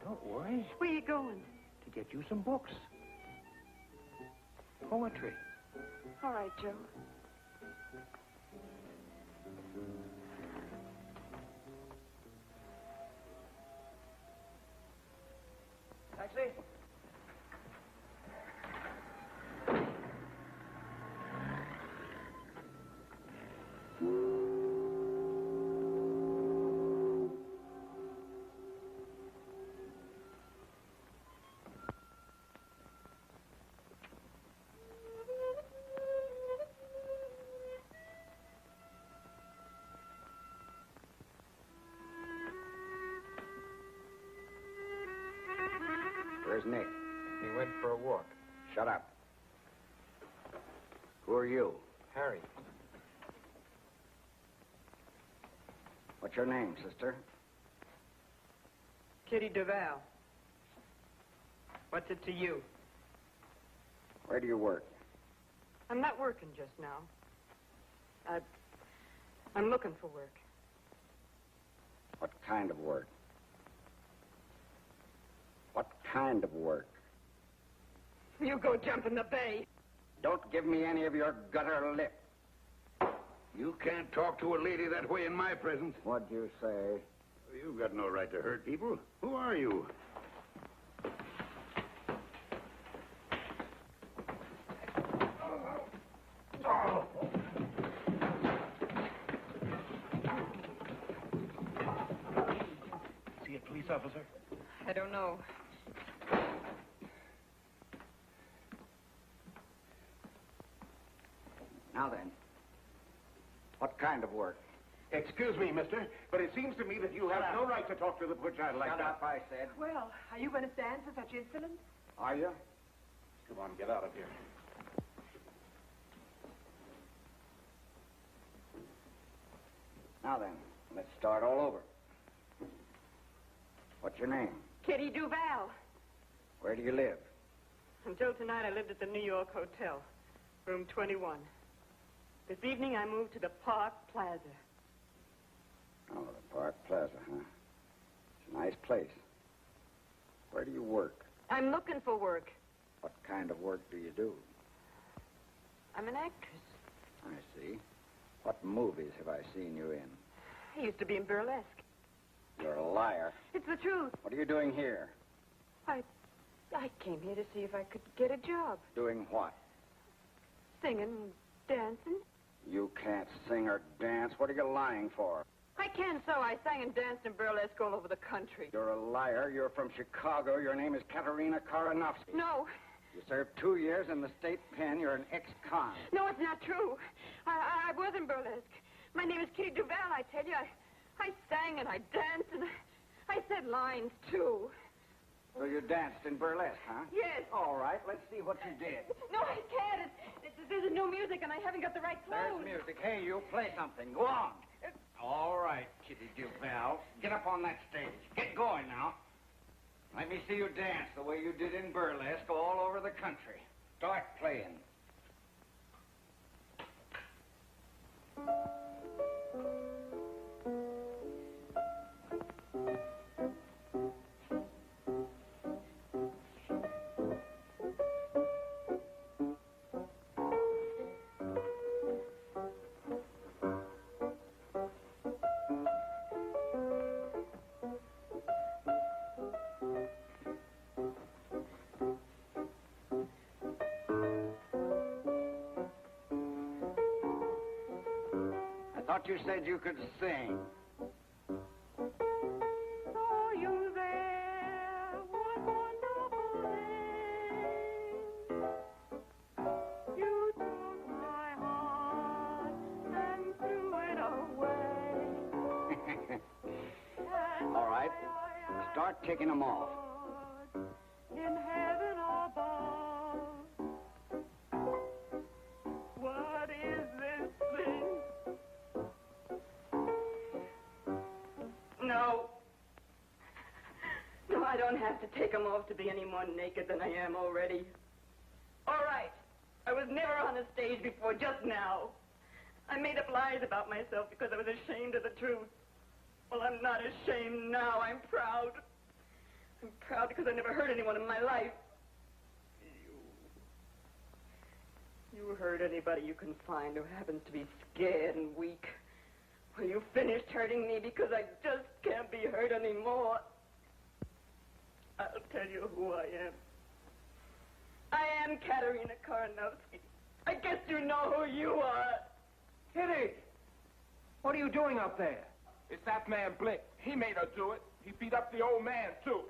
A: Don't worry.
M: Where are you going?
A: To get you some books. Poetry.
M: All right, Joe.
A: Taxi?
L: Where's Nick?
A: He went for a walk.
L: Shut up. Who are you?
A: Harry.
L: What's your name, sister?
F: Kitty Duval. What's it to you?
L: Where do you work?
F: I'm not working just now. I'm looking for work.
L: What kind of work? What kind of work?
F: You go jump in the bay.
L: Don't give me any of your gutter lip.
N: You can't talk to a lady that way in my presence.
L: What'd you say?
N: You've got no right to hurt people. Who are you?
A: See a police officer?
F: I don't know.
L: Now then, what kind of work?
I: Excuse me, mister, but it seems to me that you have no right to talk to the poor child like
L: Shut
I: that.
L: up, I said.
F: Well, are you going to stand for such insolence?
L: Are you?
I: Come on, get out of here.
L: Now then, let's start all over. What's your name?
F: Kitty Duval.
L: Where do you live?
F: Until tonight, I lived at the New York Hotel, room 21. This evening, I moved to the Park Plaza.
L: Oh, the Park Plaza, huh? It's a nice place. Where do you work?
F: I'm looking for work.
L: What kind of work do you do?
F: I'm an actress.
L: I see. What movies have I seen you in?
F: I used to be in burlesque.
L: You're a liar.
F: It's the truth.
L: What are you doing here?
F: I came here to see if I could get a job.
L: Doing what?
F: Singing, dancing.
L: You can't sing or dance. What are you lying for?
F: I can so. I sang and danced in burlesque all over the country.
L: You're a liar. You're from Chicago. Your name is Katerina Karanovsky.
F: No.
L: You served 2 years in the state pen. You're an ex-con.
F: No, it's not true. I was in burlesque. My name is Kitty Duval, I tell you. I sang and I danced and I said lines, too.
L: So you danced in burlesque, huh?
F: Yes.
L: All right, let's see what you did.
F: No, I can't. There's no music and I haven't got the right clothes.
L: There's music. Hey, you play something. Go on.
D: All right, Kitty Duval. Get up on that stage. Get going now. Let me see you dance the way you did in burlesque all over the country. Start playing. I thought you said you could sing.
F: Are you there? What wonderful name? You took my heart and threw it away.
L: All right. Start taking them off.
F: In heaven above. What is this thing? No. No, I don't have to take them off to be any more naked than I am already. All right. I was never on a stage before, just now. I made up lies about myself because I was ashamed of the truth. Well, I'm not ashamed now. I'm proud. I'm proud because I never hurt anyone in my life. You hurt anybody you can find who happens to be scared and weak. Well, you finished hurting me because I just can't be hurt anymore. I'll tell you who I am. I am Katerina Karanovsky. I guess you know who you are.
C: Kitty! What are you doing up there?
J: It's that man Blick. He made her do it. He beat up the old man, too.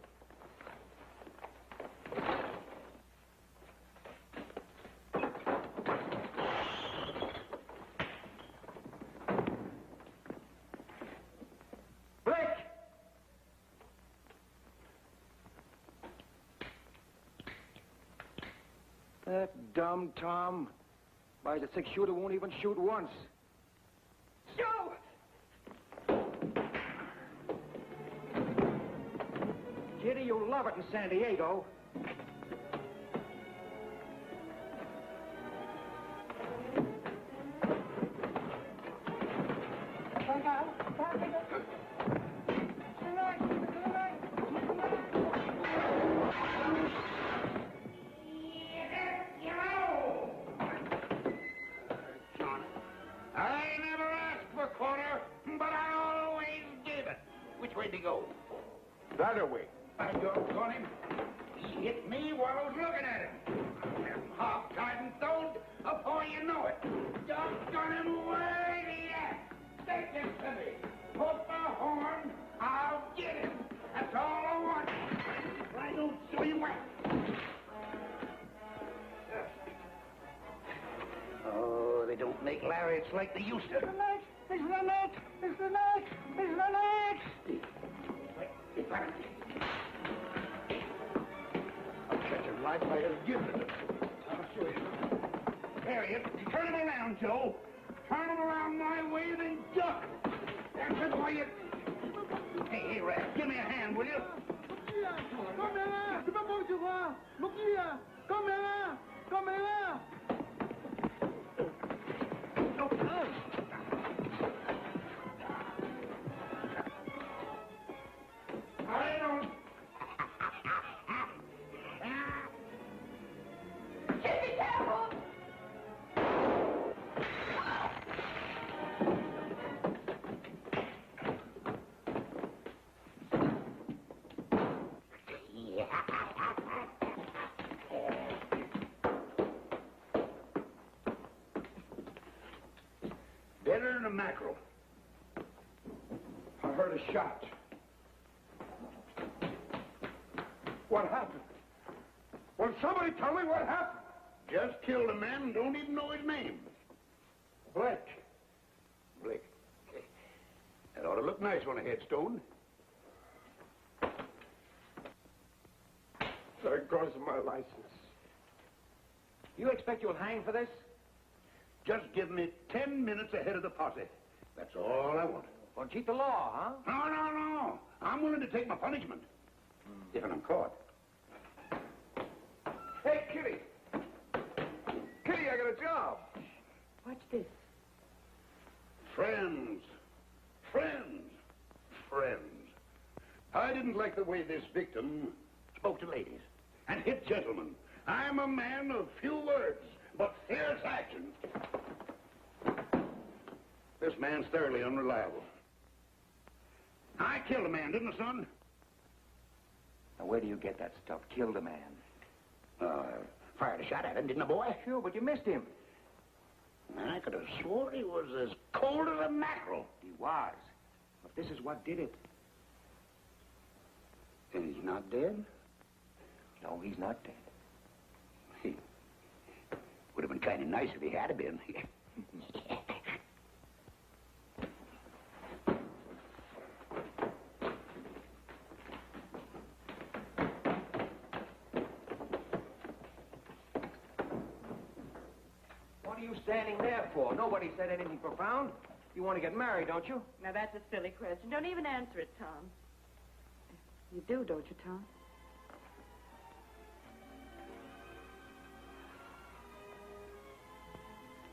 C: Blick! That dumb Tom. Why, the six-shooter won't even shoot once.
F: Joe!
C: Kitty, you'll love it in San Diego.
N: I never asked for quarter, but I always gave it. Which way did he go?
J: The other way.
N: I doggone him. He hit me while I was looking at him. I'm hog-tied and stoned before you know it. Doggone him, where's he at? Take this to me. Put the horn, I'll get him. That's all I want. I don't show you where. Oh, they don't make lariats like they used to.
C: It's the neck! It's the neck! It's the neck! It's the neck!
N: I'll catch him right by his gizzard. I'll show you. Harriet, turn him around, Joe. Turn him around my way, then duck. That's it, why you... Hey, Rat, give me a hand, will you?
C: Come here! Tu peux pas tu vois? Look here! Come here! Come here!
N: I don't...
F: Be careful!
N: mackerel.
C: I heard a shot. What happened? Will somebody tell me what happened?
N: Just killed a man and don't even know his name.
C: Blake.
N: Blake. That ought to look nice on a headstone.
C: There goes my license.
A: You expect you'll hang for this?
N: Just give me 10 minutes ahead of the posse. That's all I want.
A: Well, cheat the law, huh?
N: No. I'm willing to take my punishment. If I'm caught.
C: Hey, Kitty. Kitty, I got a job.
F: Watch this.
N: Friends. I didn't like the way this victim spoke to ladies and hit gentlemen. I'm a man of few words, but fierce action. This man's thoroughly unreliable. I killed a man, didn't I, son?
A: Now, where do you get that stuff? Killed a man.
N: Fired a shot at him, didn't I, boy?
A: Sure, but you missed him.
N: I could have swore he was as cold as a mackerel.
A: He was. But this is what did it.
N: And he's not dead?
A: No, he's not dead.
N: He would have been kind of nice if he had been.
A: What are you standing there for? Nobody said anything profound. You want to get married, don't you?
M: Now, that's a silly question. Don't even answer it, Tom. You do, don't you, Tom?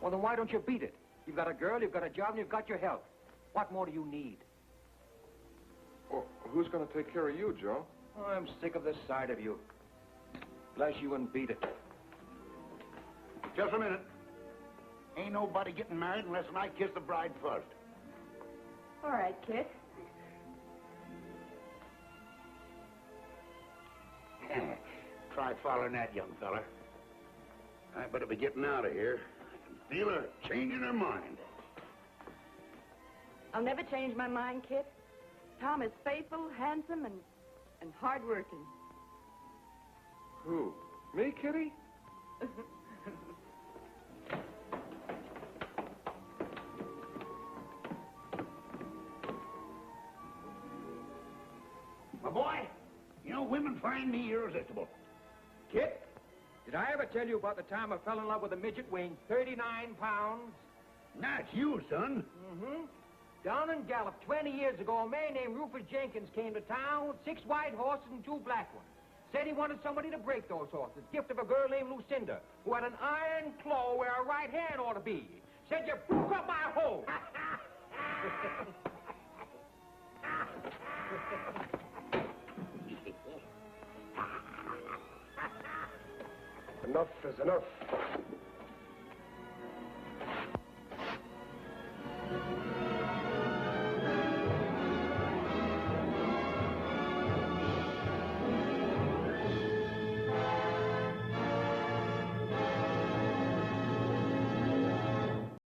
A: Well, then why don't you beat it? You've got a girl, you've got a job, and you've got your health. What more do you need?
E: Well, who's going to take care of you, Joe?
A: Oh, I'm sick of this side of you. Bless you and beat it.
N: Just a minute. Ain't nobody getting married unless I kiss the bride first.
F: All right, kid.
N: Try following that, young fella. I better be getting out of here. I can feel her changing her mind.
M: I'll never change my mind, kid. Tom is faithful, handsome, and hard-working.
E: Who? Me, Kitty?
N: My boy, you know, women find me irresistible.
A: Kid, did I ever tell you about the time I fell in love with a midget weighing 39 pounds?
N: Not you, son.
A: Mm-hmm. Down in Gallup 20 years ago, a man named Rufus Jenkins came to town with 6 white horses and 2 black ones. Said he wanted somebody to break those horses. Gift of a girl named Lucinda, who had an iron claw where her right hand ought to be. Said you broke up my hole.
C: Enough is enough.